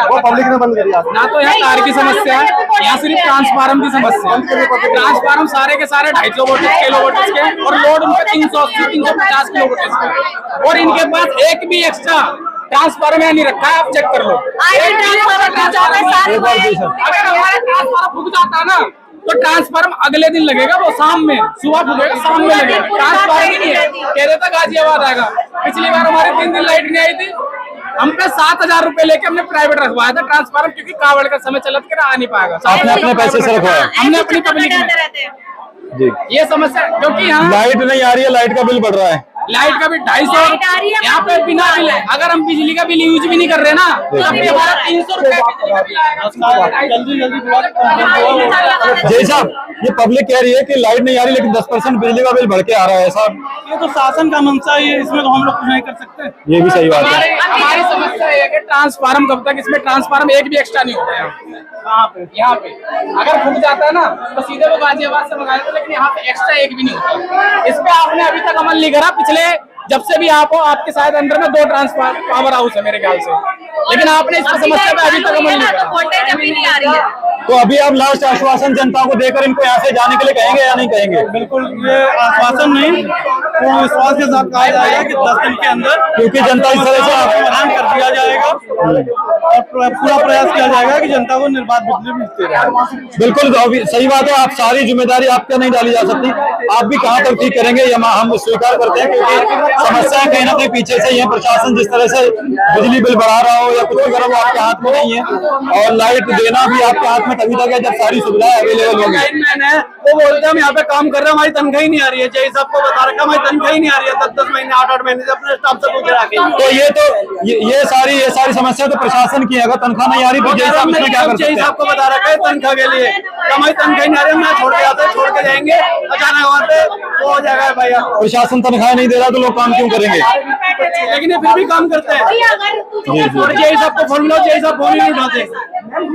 E: वो पब्लिक ने बंद करी।
D: ना तो यहाँ तार की समस्या है, यहाँ सिर्फ ट्रांसफार्मर की समस्या है। ट्रांसफार्मर सारे के सारे 250 किलोवाट के और लोड उनका 380-350 किलोवाट के, और इनके पास एक भी एक्स्ट्रा ट्रांसफार्मर नहीं रखा है। आप चेक कर लो। अगर हमारा ट्रांसफार्मर फूक जाता है ना तो ट्रांसफार्मर अगले दिन लगेगा, वो शाम में, सुबह फूकेगा शाम में लगेगा। ट्रांसफार्मर ही नहीं है, कह रहे थे गाजियाबाद आएगा। पिछली बार हमारे 3 दिन लाइट नहीं आई थी, हम पे 7,000 रुपए लेके हमने प्राइवेट रखवाया था ट्रांसफार्मर, क्योंकि कावड़ का समय चला के आ नहीं पाएगा।
A: आपने अपने पैसे से रखवाया?
D: हमने अपनी पब्लिक में
A: जी।
D: ये समस्या, क्योंकि यहाँ
A: लाइट नहीं आ रही है, लाइट का बिल बढ़ रहा है।
D: लाइट का भी 250 यहाँ पे बिना बिल है। अगर हम बिजली का बिल यूज भी नहीं कर रहे ना तो हमारा 300 रुपए
C: जल्दी
A: जय साहब, ये पब्लिक कह रही है कि लाइट नहीं आ रही लेकिन 10% बिजली का बिल बढ़ के आ रहा है साहब।
C: ये तो शासन का मंशा ही है, इसमें तो हम लोग कुछ नहीं कर सकते।
A: ये भी सही बात है।
D: हमारी समस्या है कि ट्रांसफार्मर कब तक, इसमें ट्रांसफार्मर एक भी एक्स्ट्रा नहीं होता है यहाँ पे। अगर फूक जाता है ना तो सीधे वो गाजियाबाद से मंगाया था, लेकिन यहाँ पे एक्स्ट्रा एक भी नहीं होता। इस पे आपने अभी तक अमल नहीं करा। पिछले जब से भी आप हो, आपके शायद अंदर में 2 ट्रांसफार्मर पावर हाउस है मेरे ख्याल से, लेकिन आपने इस समस्या पे अभी तक अमल नहीं करा।
B: वोल्टेज अभी नहीं आ रही है।
A: तो अभी आप लास्ट आश्वासन जनता को देकर इनको यहाँ से जाने के लिए कहेंगे या नहीं कहेंगे?
C: बिल्कुल, ये आश्वासन नहीं, पूर्ण विश्वास के साथ कहा जाएगा कि 10 दिन के अंदर,
A: क्योंकि जनता इस तरह से
C: समाधान कर दिया जाएगा और पूरा प्रयास किया जाएगा कि जनता को निर्बाध बिजली मिलती रहे।
A: बिल्कुल सही बात है। आप सारी जिम्मेदारी आप पे नहीं डाली जा सकती, आप भी कहाँ तक ठीक करेंगे ये हम स्वीकार करते हैं, क्योंकि समस्याएं कहीं ना कहीं पीछे से ही है। प्रशासन जिस तरह से बिजली बिल बढ़ा रहा हो या कुछ भी करो वो आपके हाथ में नहीं है, और लाइट देना भी आपके हाथ में तभी तक है जब सारी सुविधाएं अवेलेबल होंगी।
C: वो बोलते हैं हम यहाँ पे काम कर रहे हैं, हमारी तनख्वाह ही नहीं आ रही है। जय साहब को बता रखा, हमारी तनख्वाह ही नहीं आ रही है 10-10 महीने 8-8 महीने से अपने स्टाफ से पूछ रहा है।
A: तो ये सारी समस्या तो प्रशासन की है। अगर तनख्वाह नहीं आ रही तो जय साहब इसमें क्या कर सकते हैं?
C: जय साहब को बता रखा है तनख्वाह के लिए, हमारी तनख्वाह नहीं आ रही है, मैं छोड़ के आते छोड़ के जाएंगे, अचानक वहाँ पे वो हो जाएगा भैया।
A: प्रशासन तनख्वाह नहीं दे रहा तो लोग काम क्यों करेंगे?
C: लेकिन ये फिर भी काम करते हैं। और जय साहब को फोन लो, जय साहब फोन ही नहीं उठाते,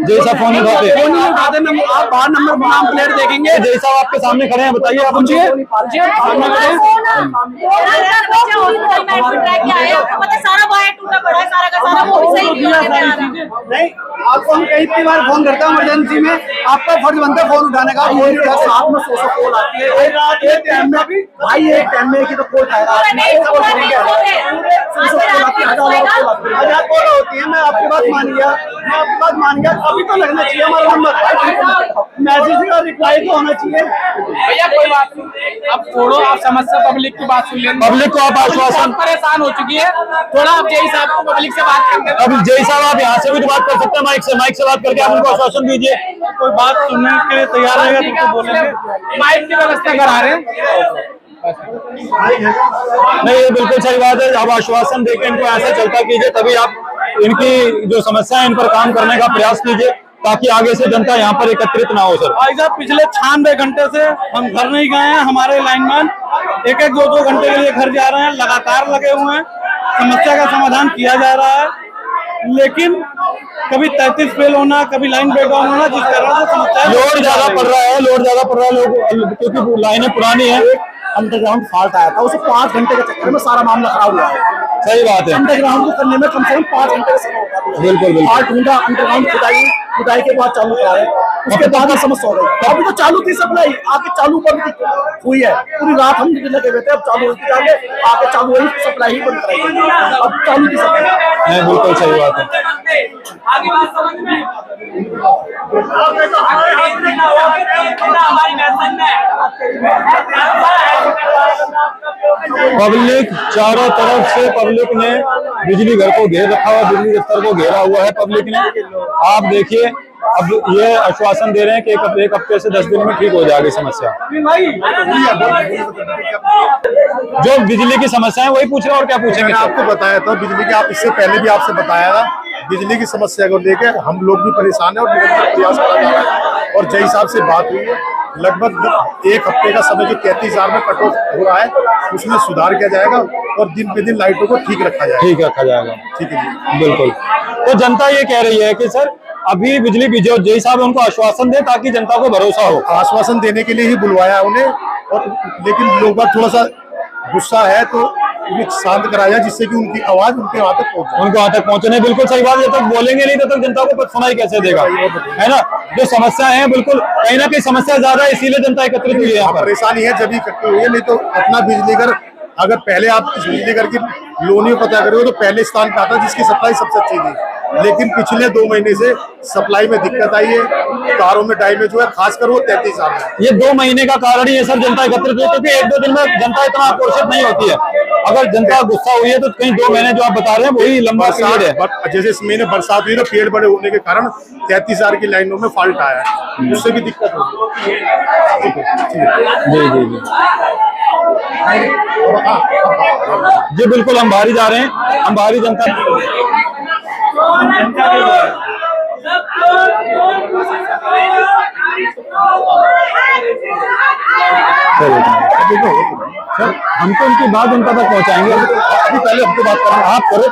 A: जय साहब फोन नहीं उठाते।
C: आप बाहर नंबर नाम प्लेट देखेंगे,
A: जय साहब आपके सामने खड़े हैं, बताइए आप
C: पूछिए।
B: सारा वायर टूटा पड़ा है, सारा का सारा वो भी सही नहीं होने में आ रहा।
C: नहीं, आपको हम कई बार फोन करते हैं इमरजेंसी में, आपका फर्ज बनता है फोन उठाने का। फोन उठा साथ में 100 कॉल आती है एक टाइम में भी, भाई एक टाइम में की तो कॉल आएगा, 1000 कॉल होती है। मैं आपकी बात मान गया, अभी तो लगना चाहिए हमारा नंबर, मैसेज का रिप्लाई तो होना चाहिए।
D: भैया कोई बात नहीं, अब छोड़ो, आप समस्या पब्लिक की बात सुन लेंगे।
A: पब्लिक को आप आश्वासन,
D: परेशान हो चुकी है, थोड़ा आप जय साहब को पब्लिक से बात करते हैं।
A: अब जय साहब आप यहाँ से भी तो बात कर सकते हैं, माइक से बात करके आप उनको आश्वासन दीजिए।
C: कोई बात सुनने के लिए तैयार रहेगा तो बोलेंगे,
D: माइक की व्यवस्था करा रहे हैं।
A: नहीं, ये बिल्कुल सही बात है। आप आश्वासन देकर इनको ऐसा चलता कीजिए, तभी आप इनकी जो समस्या है इन पर काम करने का प्रयास कीजिए, ताकि आगे से जनता यहाँ पर एकत्रित ना हो। सर
C: भाई साहब, पिछले 96 घंटे से हम घर नहीं गए हैं। हमारे लाइनमैन 1-1, 2-2 घंटे के लिए घर जा रहे हैं, लगातार लगे हुए हैं, समस्या का समाधान किया जा रहा है। लेकिन कभी 33 फेल होना, कभी लाइन ब्रेकडाउन होना, जिस तरह से समस्या
A: लोड ज्यादा पड़ रहा है लोग, क्योंकि लाइनें पुरानी है।
E: अंडरग्राउंड फॉल्ट आया था, उसे 5 घंटे के चक्कर में सारा मामला खराब हुआ है।
A: सही बात है।
E: अंडरग्राउंड को करने में कम से कम 5 घंटे का समय होता है।
A: बिल्कुल
E: फॉल्ट ढूंढा, अंडरग्राउंड खुदाई के बाद चालू करा रहे, उसके बाद समस्या हो गई। अभी तो चालू थी सप्लाई, आके चालू बंद हुई है, पूरी रात हम लगे हुए थे, अब चालू होती जाके आके चालू हुई, सप्लाई ही बंद कराई, अब चालू थी सप्लाई।
A: बिल्कुल सही बात है।
D: आगे बात समझ में
A: पब्लिक चारों तरफ से, पब्लिक ने बिजली घर को घेर रखा हुआ, बिजली दफ्तर को घेरा हुआ है पब्लिक ने। आप देखिए, अब ये आश्वासन दे रहे हैं कि एक हफ्ते से 10 दिन में ठीक हो जाएगी समस्या। जो बिजली की समस्या है वही पूछ रहे हैं, और क्या पूछेंगे?
E: मैंने आपको बताया था बिजली की, आप इससे पहले भी आपसे बताया था, बिजली की समस्या को लेकर हम लोग भी परेशान है और निरंतर प्रयास करा जा रहा है। और जय साहब से बात हुई है, लगभग एक हफ्ते का समय जो 33,000 में कट ऑफ हो रहा है, उसमें सुधार किया जाएगा और दिन पे दिन लाइटों को ठीक रखा जाएगा।
A: ठीक है जी, बिल्कुल। तो जनता ये कह रही है कि सर अभी बिजली जो जय साहब उनको आश्वासन दे, ताकि जनता को भरोसा हो।
E: आश्वासन देने के लिए ही बुलवाया उन्हें, और लेकिन लोग बाग थोड़ा सा गुस्सा है तो उन्हें शांत कराया, जिससे कि उनकी आवाज उनके वहां तक पहुंचे। बिल्कुल सही बात है। जब तक बोलेंगे नहीं तब तक जनता को सुनाई कैसे देगा, है ना? जो समस्या है, बिल्कुल कहीं ना कहीं समस्या ज्यादा है, इसीलिए जनता एकत्रित हुई है यहाँ पर। परेशानी है जब इकट्ठी हुई है, नहीं तो अपना बिजली घर, अगर पहले आप इस बिजली घर की लोनियों पता करोगे तो पहले स्थान पे आता जिसकी सप्लाई सबसे अच्छी थी। लेकिन पिछले 2 महीने से सप्लाई में दिक्कत आई है, कारों में डैमेज हुआ है, खासकर वो 33,000 में।
A: ये 2 महीने का कारण ही है सर, जनता एकत्रित हुई, क्योंकि 1-2 दिन में जनता इतना आक्रोशित नहीं होती है। अगर जनता गुस्सा हुई है तो कहीं 2 महीने जो आप बता रहे हैं वही लंबा पीरियड है।
E: जैसे इस महीने बरसात हुई ना, पेड़ बड़े होने के कारण 33,000 की लाइनों में फॉल्ट आया है, उससे भी दिक्कत होगी।
A: जी बिल्कुल, हम बाहर जा रहे हैं, हम बाहरी जनता सर, हम तो उनकी बात जनता तक पहुंचाएंगे। अभी पहले हमको बात करना, आप करो,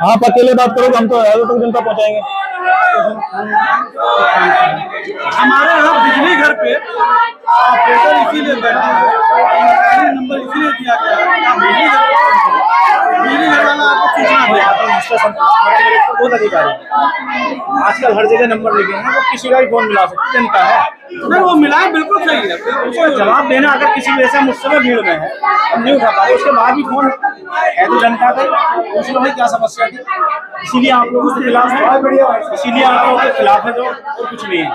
A: आप अकेले बात करो, हम तो तक जनता पहुंचाएंगे।
C: हमारे यहाँ बिजली घर पे ऑपरेटर इसीलिए बैठा है, नंबर इसीलिए दिया गया है, आप बिजली घर वाला आपको सूचना देगा।
A: बहुत अधिकारी आजकल हर जगह नंबर लिखे हैं, वो किसी का भी फोन मिला सकते, जनता है
C: नहीं वो मिलाए बिल्कुल सही है,
A: उसको जवाब देना। अगर किसी वजह से मुझसे में भीड़ में है, हम नहीं उठा पाए, उसके बाद भी फोन है तो जनता का उसमें भाई क्या समस्या थी, इसीलिए आप लोगों के खिलाफ है, इसीलिए आप लोगों के खिलाफ है जो, और कुछ नहीं है।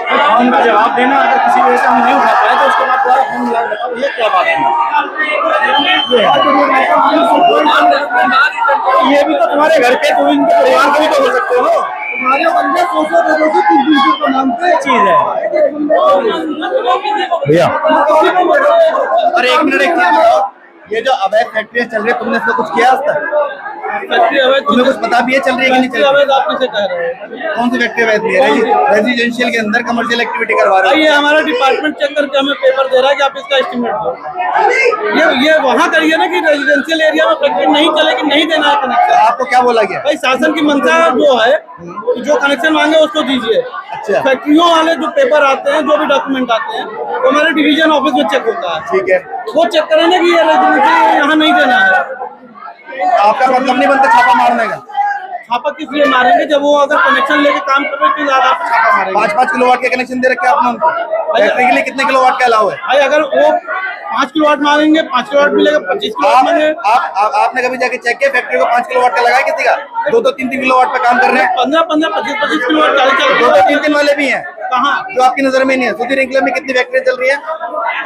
A: तो फोन का जवाब देना, अगर किसी वजह से हम नहीं उठा पाए तो उसके बाद दोबारा फोन मिला के बताओ ये क्या बात है। ये भी तो तुम्हारे घर के, तुम इनके परिवार के भी तो हो सकते हो। हमारे बंदे 200 की 300 को मांगते हैं, चीज है भैया।
G: और एक मिनट ये जो अवैध फैक्ट्रियां चल रही है, तुमने इसमें कुछ किया आज तक? तुम्हें कुछ पता भी है चल रही है कि नहीं चल रही?
C: आप किसे कह रहे हैं?
G: कौन सी फैक्ट्री अवैध है? रेजिडेंशियल के अंदर कमर्शियल एक्टिविटी करवा रहे हो?
C: ये हमारा डिपार्टमेंट चेक करके हमें पेपर दे रहा है कि आप इसका एस्टिमेट दो। ये वहाँ करिए ना कि रेजिडेंशियल एरिया में फैक्ट्री नहीं चलेगी, नहीं देना है कनेक्शन।
G: आपको क्या बोला गया?
C: भाई शासन की मंशा जो है, जो कनेक्शन मांगे उसको दीजिए।
G: अच्छा।
C: फैक्ट्रियों वाले जो पेपर आते हैं, जो भी डॉक्यूमेंट आते हैं, वो हमारे डिवीजन ऑफिस में चेक होता है।
G: ठीक है,
C: वो चेक करेंगे कि ये रेजिडेंशियल यहाँ नहीं देना है।
G: आपका मतलब नहीं बनता छापा मारने का?
C: छापा किस लिए मारेंगे जब वो अगर कनेक्शन लेके काम कर रहे हैं, तो ज्यादा आप छापा मारेंगे।
G: 5-5 किलोवाट के कनेक्शन दे रखे आपने उनको? फैक्ट्री के लिए कितने किलोवाट का अलाउ है?
C: भाई अगर वो 5 किलोवाट मांगेंगे, 5 किलोवाट मिलेगा, 25 किलोवाट मांगे।
G: आपने कभी जाके चेक किया फैक्ट्री को 5 किलोवाट का लगाया किसी का? 2-3 किलोवाट पे काम कर रहे हैं।
C: 15-15, 25-25 किलोवाट 40
G: 2-3 वाले भी हैं
C: कहाँ
G: जो आपकी नजर में नहीं है। सुधीर इंकलम में कितनी फैक्ट्रियां चल रही है?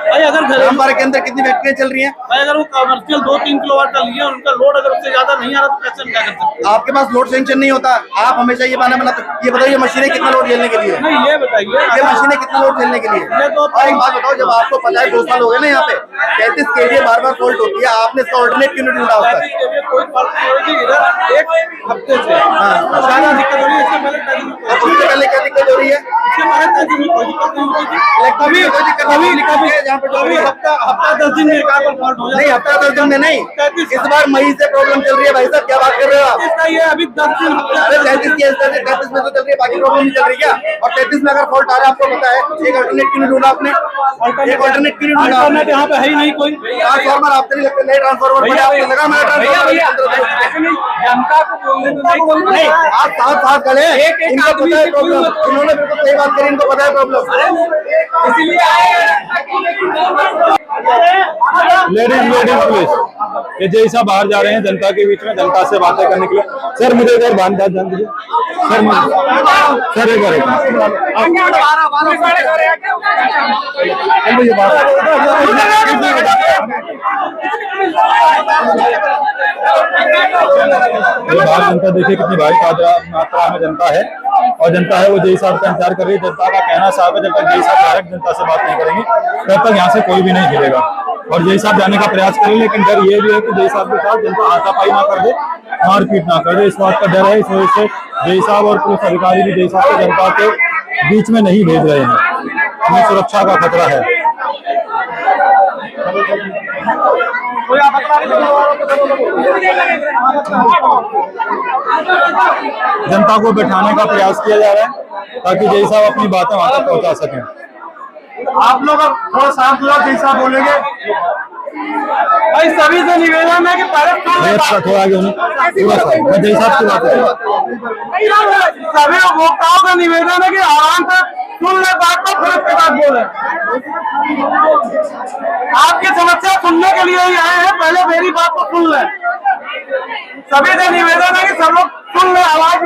C: भाई अगर
G: रामपारा के अंदर कितनी फैक्ट्रियां चल रही हैं?
C: भाई अगर वो कमर्शियल 2-3 किलोवाट का लिए, उनका लोड अगर उससे ज्यादा नहीं आ रहा तो कैसे हम क्या कर सकते हैं?
G: आपके पास लोड सेंक्शन नहीं होता, आप हमेशा ये बहाना बनाते। ये बताइए मशीनें कितना लोड झेलने के लिए?
C: नहीं ये बताइए,
G: ये मशीनें कितना लोड झेलने के लिए? और एक बात बताओ, जब आपको पता है 2 साल हो गए ना यहाँ पे 33 KVA बार-बार फॉल्ट होती है, आपने इसका ऑल्टरनेट क्यों नहीं ढूंढा होता?
C: कोई फर्क नहीं होगी इधर एक हफ्ते से ज्यादा दिक्कत हो रही है। इससे
G: पहले क्या दिक्कत हो रही है?
C: कभी हफ्ता 10 दिन में एक बार फॉल्ट हो जाता है।
G: नहीं, हफ्ता 10 दिन में नहीं, इस बार मई से प्रॉब्लम चल रही है। भाई साहब क्या बात कर रहे हो आप?
C: ये अभी 10 दिन
G: अरे 33 में तो चल रही है, बाकी प्रॉब्लम नहीं चल रही क्या? और 33 में अगर फॉल्ट आ रहा है आपको पता है, एक अल्टरनेट क्यों नहीं ढूंढा आपने? एक अल्टरनेट क्यों नहीं ढूंढा?
C: यहाँ पे है ही नहीं कोई
G: ट्रांसफार्मर आपको नहीं लगता? नए ट्रांसफार्मर पड़े, आपको लगा मैं ट्रांसफार्मर?
C: जनता को बोलने तो
G: नहीं, आप साथ खड़े हैं, इनको पता है प्रॉब्लम। इन्होंने बिल्कुल सही बात करी, इनको पता है प्रॉब्लम।
A: लेडीज पुलिस ये जैसा बाहर जा रहे हैं जनता के बीच में, जनता से बातें करने के लिए। सर मुझे इधर बांध दीजिए सर, सर एक बाहर जनता देखिए कितनी भारी मात्रा में जनता है, और जनता है वो जय साहब का इंतजार कर रही है। जनता का कहना साहब है, जब तक जय साहब डायरेक्ट जनता से बात नहीं करेंगे तब तक यहाँ से कोई भी नहीं गिरेगा। और जय साहब जाने का प्रयास करें, लेकिन डर ये भी है कि जय साहब के साथ जनता हाथापाई ना कर दे, मारपीट ना कर दे। इस बात का डर है, इस वजह से जय साहब और पुलिस अधिकारी भी जय साहब को जनता के बीच में नहीं भेज रहे हैं। हमें सुरक्षा का खतरा है। जनता को बैठाने का प्रयास किया जा रहा है ताकि जय साहब अपनी बातें वहां तक पहुंचा सकें।
G: आप लोग अब थोड़ा शांत लोग जैसा बोलेंगे।
C: भाई सभी से निवेदन है कि
A: थोड़ा आगे होने पूरा साहब मैं जय साहब की बात है।
C: सभी उपभोक्ताओं का निवेदन है कि आराम से सुन ले बात को, फिर उसके बाद बोले। आपकी समस्या सुनने के लिए ही आए हैं, पहले मेरी बात को सुन ले। सभी से निवेदन है कि सब लोग सुन ले, आवाज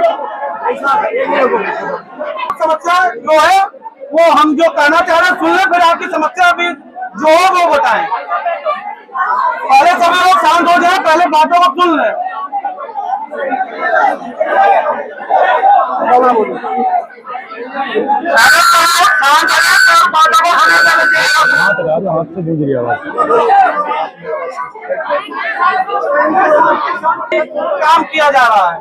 C: समस्या जो है वो हम जो कहना चाह रहे हैं सुन ले, फिर आपकी समस्या भी जो हो वो बताएं। पहले सभी लोग शांत हो जाए, पहले बातों को सुन ले।
A: हाथ से गूंज रही आवाज।
C: काम किया जा रहा है।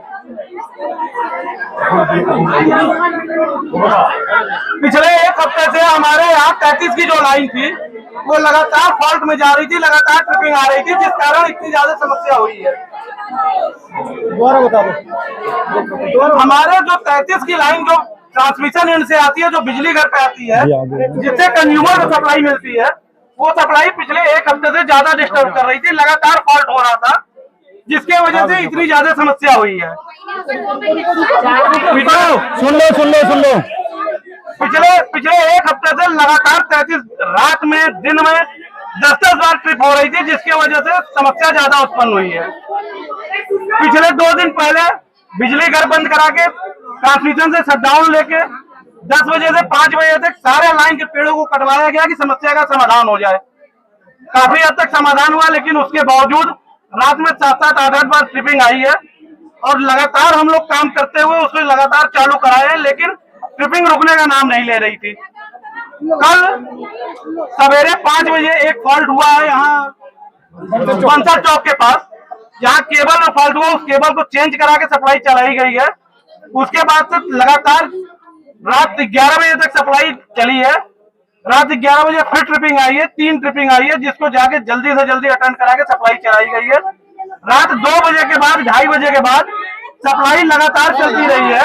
C: पिछले 1 हफ्ते से हमारे यहाँ 33 की जो लाइन थी वो लगातार फॉल्ट में जा रही थी, लगातार ट्रिपिंग आ रही थी, जिस कारण इतनी ज्यादा समस्या हुई है।
A: दोबारा बता दो।
C: हमारे जो 33 की लाइन जो ट्रांसमिशन एंड से आती है, जो बिजली घर पे आती है, जिससे कंज्यूमर को सप्लाई मिलती है, वो सप्लाई पिछले 1 हफ्ते से ज्यादा डिस्टर्ब कर रही थी, लगातार फॉल्ट हो रहा था, जिसके वजह से इतनी ज्यादा समस्या हुई है।
A: सुन लो।
C: पिछले 1 हफ्ते से लगातार 33 रात में दिन में 10-10 बार ट्रिप हो रही थी, जिसकी वजह से समस्या ज्यादा उत्पन्न हुई है। पिछले 2 दिन पहले बिजली घर बंद करा के ट्रांसमिशन से शटडाउन लेके 10 बजे से 5 बजे तक सारे लाइन के पेड़ों को कटवाया गया कि समस्या का समाधान हो जाए। काफी हद तक समाधान हुआ, लेकिन उसके बावजूद रात में 7-7 8-8 बार ट्रिपिंग आई है और लगातार हम लोग काम करते हुए उसको लगातार चालू कराए हैं, लेकिन ट्रिपिंग रुकने का नाम नहीं ले रही थी। कल सवेरे 5 बजे एक फॉल्ट हुआ है यहाँ बंसर चौक के पास, जहाँ केबल में फॉल्ट हुआ, उस केबल को चेंज करा के सप्लाई चलाई गई है। उसके बाद से लगातार रात 11 बजे तक सप्लाई चली है। रात 11 बजे फिर ट्रिपिंग आई है, 3 ट्रिपिंग आई है, जिसको जाके जल्दी से जल्दी अटेंड करा के सप्लाई चलाई गई है। रात 2 बजे के बाद 2:30 बजे के बाद सप्लाई लगातार चलती रही है।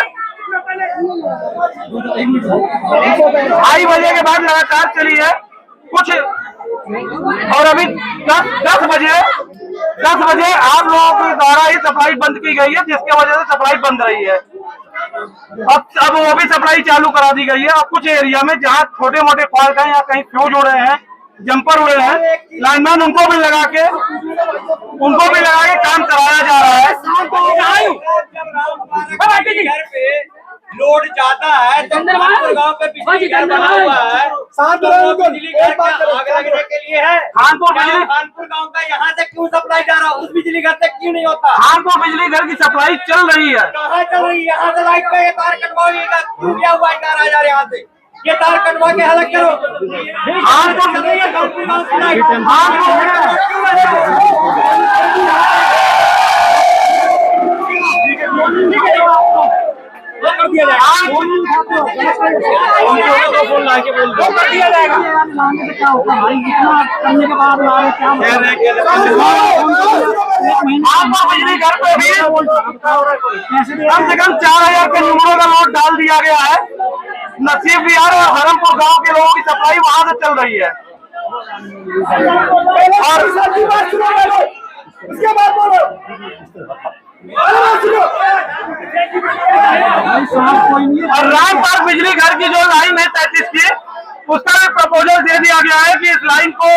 C: 2:30 बजे के बाद लगातार चली है कुछ, और अभी 10 बजे आप लोगों के द्वारा ही सप्लाई बंद की गई है, जिसके वजह से सप्लाई बंद रही है। अब वो भी सप्लाई चालू करा दी गई है। और कुछ एरिया में जहाँ छोटे मोटे फॉल्ट हैं या कहीं फ्यूज उड़े हैं, जंपर उड़े हैं, लाइनमैन उनको भी लगा के काम कराया जा रहा है।
G: लोड ज्यादा है, गाँव पे बिजली घर बना हुआ है, बिजली घर आग लगने के लिए है। खानपुर गाँव का यहाँ से क्यों सप्लाई जा रहा है, उस बिजली घर तक क्यों नहीं होता?
C: खानपुर बिजली घर की सप्लाई चल रही है।
G: कहाँ चल रही है? यहाँ से लाइट पे ये तार कटवाइएगा, टूटा हुआ है तार 1000 यहाँ से, ये तार कटवा के अलग करो। खानपुर चल रही है, खानपुर गाँव की लाइट।
C: बिजली घर पे भी कम से कम 4000 कंज्यूमरों का लोड डाल दिया गया है। नसीब विहार और हरमपुर गांव के लोगों की सप्लाई वहां से चल रही है। और रामपाल बिजली घर की जो लाइन है 33 की, उसका भी प्रपोजल दे दिया गया है कि इस लाइन को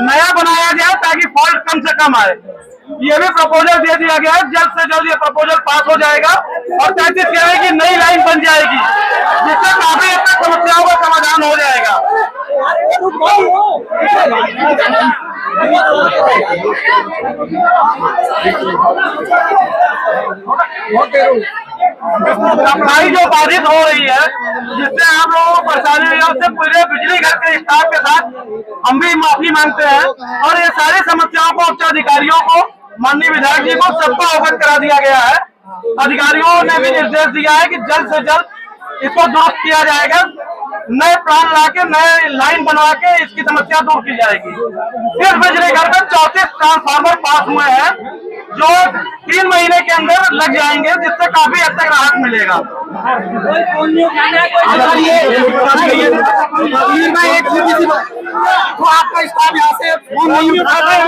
C: नया बनाया जाए ताकि फॉल्ट कम से कम आए। ये भी प्रपोजल दे दिया गया है, जल्द से जल्द ये प्रपोजल पास हो जाएगा और 33 कह रहे की नई लाइन बन जाएगी, जिससे काफी हद तक समस्याओं का समाधान हो जाएगा। सप्लाई जो बाधित हो रही है, जिससे आप लोगों को परेशानी हुई है, उससे पूरे बिजली घर के स्टाफ के साथ हम भी माफी मांगते हैं। और ये सारी समस्याओं को उच्च अधिकारियों को, माननीय विधायक जी को सबको अवगत करा दिया गया है। अधिकारियों ने भी निर्देश दिया है कि जल्द से जल्द इसको दुरुस्त किया जाएगा, नए प्लान ला के नए लाइन बनवा के इसकी समस्या दूर की जाएगी। इस बिजली घर में 34 ट्रांसफार्मर पास हुए हैं, जो 3 महीने के अंदर लग जाएंगे, जिससे काफी हद तक राहत मिलेगा।
G: तो आपका स्टाफ यहाँ से फोन नहीं उठाता है,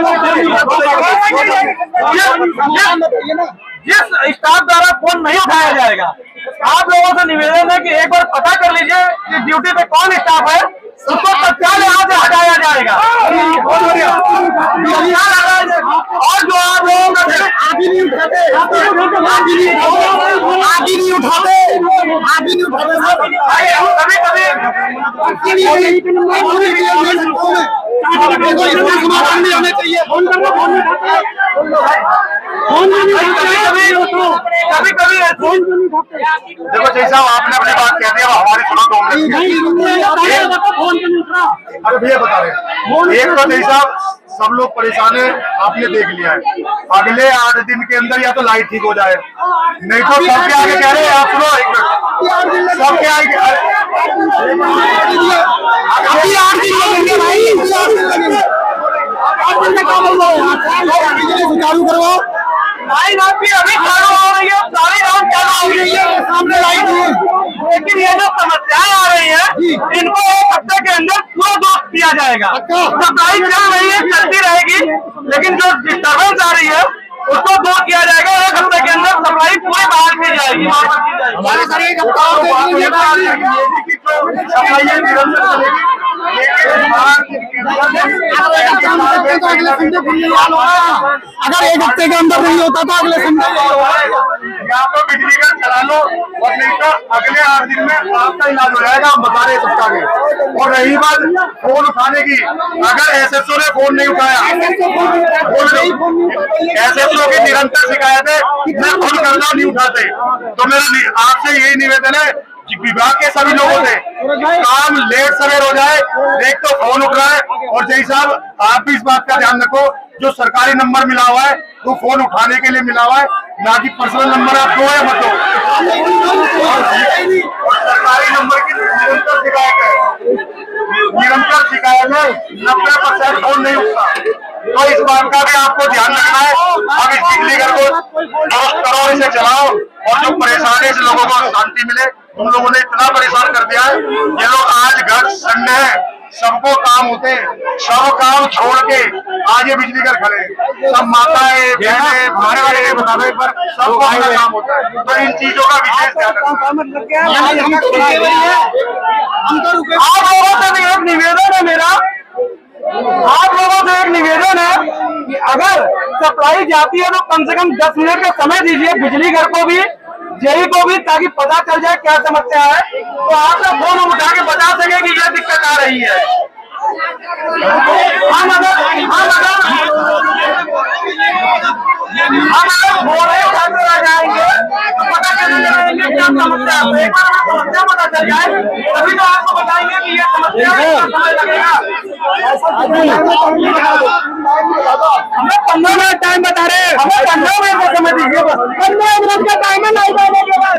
C: जिस स्टाफ द्वारा फोन नहीं उठाया जाएगा, आप लोगों से निवेदन है कि एक बार पता कर लीजिए कि ड्यूटी पे कौन स्टाफ है, उसको तत्काल यहाँ से हटाया जाएगा। और जो आप लोगों का
G: आगे नहीं उठाते, समाधान नहीं होने चाहिए।
C: कभी देखो जैसा आपने अपनी बात कह दी, हमारी सुनो तो
E: अरे भैया बता रहे हैं, एक तो जैसा सब लोग परेशान है, आपने देख लिया है। अगले 8 दिन के अंदर या तो लाइट ठीक हो जाए, नहीं तो सबके आगे कह रहे हैं, आप सुनो एक मिनट, सबके आगे अभी 8 दिन लगेंगे भाई, 8 दिन का काम हो, बिजली सुचारू करवाओ,
G: लाइन अभी चालू हो रही है, सारी रात चालू हो रही है, सामने लाइन है। लेकिन ये जो समस्याएं आ रही है इनको 1 हफ्ते के अंदर पूरा दूर किया जाएगा। सप्लाई चल रही है, चलती रहेगी, लेकिन जो डिस्टर्बेंस आ रही है उसको दूर किया जाएगा। 1 हफ्ते के अंदर सप्लाई पूरी बहाल की जाएगी। हमारे सर एक
A: अगर 1 हफ्ते के अंदर नहीं होता तो अगले संडे
E: या तो बिजली का चला लो और नहीं तो अगले 8 दिन में आपका इलाज हो जाएगा। हम बता रहे सबका के। और रही बात फोन उठाने की, अगर एसएसओ ने फोन नहीं उठाया, एसएसओ की निरंतर शिकायत है, मैं फोन करना नहीं उठाते, तो मेरा आपसे यही निवेदन है कि विभाग के सभी लोगों से काम लेट सवेर हो जाए, एक तो फोन उठ रहा है। और जय साहब आप भी इस बात का ध्यान रखो, जो सरकारी नंबर मिला हुआ है वो फोन उठाने के लिए मिला हुआ है, ना कि पर्सनल नंबर आप दो या मत दो। सरकारी नंबर की निरंतर शिकायत है, निरंतर शिकायत है, 90% फोन नहीं उठता। तो इस बात का भी आपको ध्यान रखना है। अब इस बिजली घर को दुरुस्त करो, इसे चलाओ, और जो परेशान है इस लोगों को शांति मिले। तुम लोगों ने इतना परेशान कर दिया है, ये लोग आज घर संडे है, सबको काम होते हैं, सब काम छोड़ के आज ये बिजली घर खड़े, सब माताएं बहनें भाई बतावे पर सबको अपना काम होता है। तो इन चीजों का विशेष ध्यान रखना। आप लोगों से भी एक निवेदन है मेरा, आप लोगों से एक निवेदन है कि अगर सप्लाई जाती है तो कम से कम 10 मिनट का समय दीजिए बिजली घर को भी, जेई को भी, ताकि पता चल जाए क्या समस्या है, तो आप लोग फोन उठा के बता सके कि ये दिक्कत आ रही है। हम अगर मोड़े उठाते रह जाएंगे तो पता चल जाएंगे क्या समस्या है। एक बार समस्या पता चल जाए तभी तो आपको बताएंगे कि ये समस्या है, समय लगेगा। हमें 15 मिनट टाइम बता रहे हैं, हमें 15 मिनट का समय दीजिए, बस 15 मिनट का टाइम है। नहीं जाने के बाद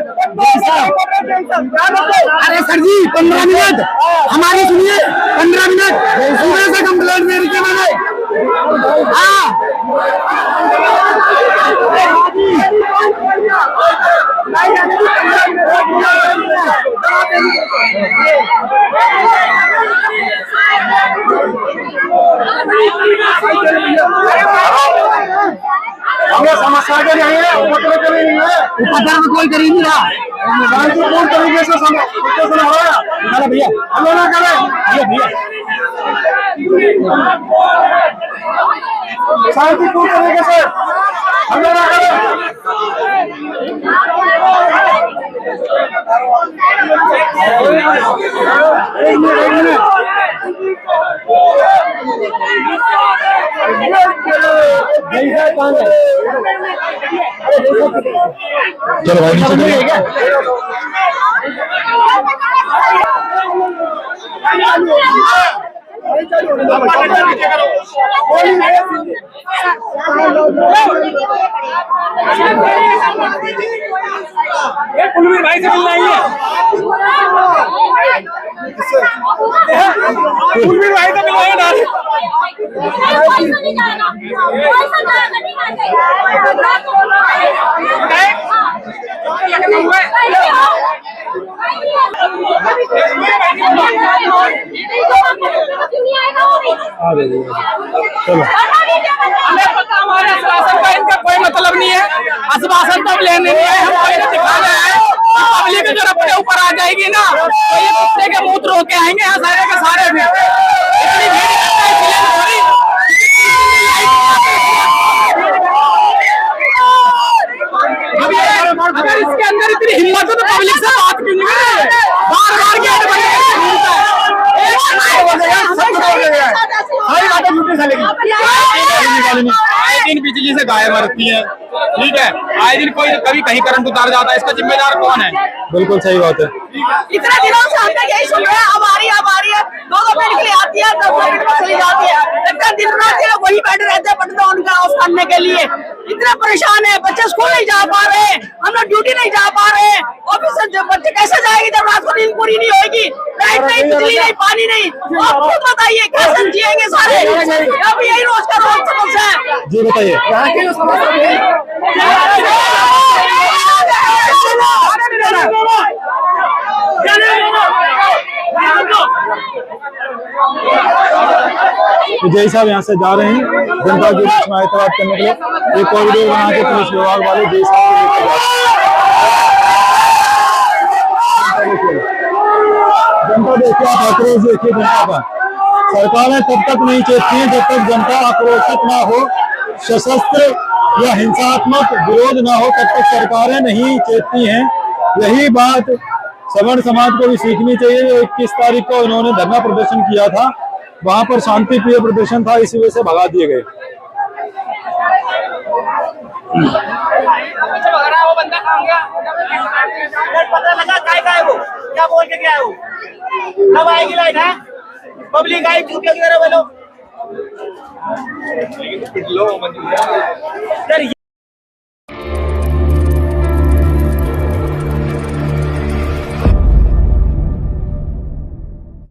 A: अरे सर जी 15 मिनट हमारी सुनिए, 15 मिनट सुबह से कंप्लेंट मेरी के मैंने।
E: हमें समस्या के नहीं है, उपद्रव नहीं है,
A: उपद्रव कोई कर ही नहीं रहा।
E: शांतिपूर्ण तरीके से होगा भैया, हम लोग ना करें भैया शांतिपूर्ण तरीके से हम लोग ना करें।
A: चलो भाई नीचे चलिए।
D: कुलवीर भाई से मिलना ही है, कुलवीर भाई से मिलना है। हमें पता हमारे आश्वासन का इनका कोई मतलब नहीं है, आश्वासन तो लेने नहीं है, हम पहले दिखाना है। पब्लिक अगर अपने ऊपर आ जाएगी ना तो ये कुत्ते के मुंह रोके आएंगे यहाँ सारे के सारे भी। इतनी भीड़ इकट्ठा इसलिए हो रही। अगर इसके अंदर इतनी हिम्मत हो तो पब्लिक से बात क्यों नहीं करे? बार-बार गेट बंद
C: आए दिन बिजली से गायब रहती है, ठीक है, आए दिन कोई कभी कहीं करंट उतार जाता है, इसका जिम्मेदार कौन है?
A: बिल्कुल सही बात है।
B: इतने दिनों से हमने यही सुन रहे हैं, अब आ रही है 2 मिनट के लिए आती है, 10 मिनट में चली जाती है। इतना दिन रात ये वही बैठे रहते हैं पटना उनका ऑफ करने के लिए। इतने परेशान है, बच्चे स्कूल नहीं जा पा रहे, हम लोग ड्यूटी नहीं जा पा रहे, ऑफिस से बच्चे कैसे जाएंगे जब रात को नींद पूरी नहीं होगी, लाइट नहीं, बिजली नहीं, पानी नहीं। आप खुद बताइए कैसे जिएंगे सारे? अब यही रोज का रोज समस्या है।
A: जी बताइए। तो जय साहब यहाँ से जा रहे हैं जनता के बीच में एतराज करने के लिए। एक कॉरिडोर बना के पुलिस विभाग वाले जय साहब को लेकर जा रहे हैं। जनता देखिए, आप आक्रोश देखिए जनता का। सरकारें तब तक नहीं चेतती हैं जब तक जनता आक्रोशित ना हो, सशस्त्र या हिंसात्मक विरोध ना हो, तब तक सरकारें नहीं चेतती हैं। यही बात सवर्ण समाज को भी सीखनी चाहिए। 21 तारीख को इन्होंने धरना प्रदर्शन किया था, वहां पर शांति प्रिय प्रदर्शन था, इसी वजह से भगा दिए गए।
G: वो बंदा कहाँ गया? पता लगा क्या है वो, क्या बोल के गया है वो? कब आएगी लाइट है? पब्लिक आई चुप क्यों बोलो?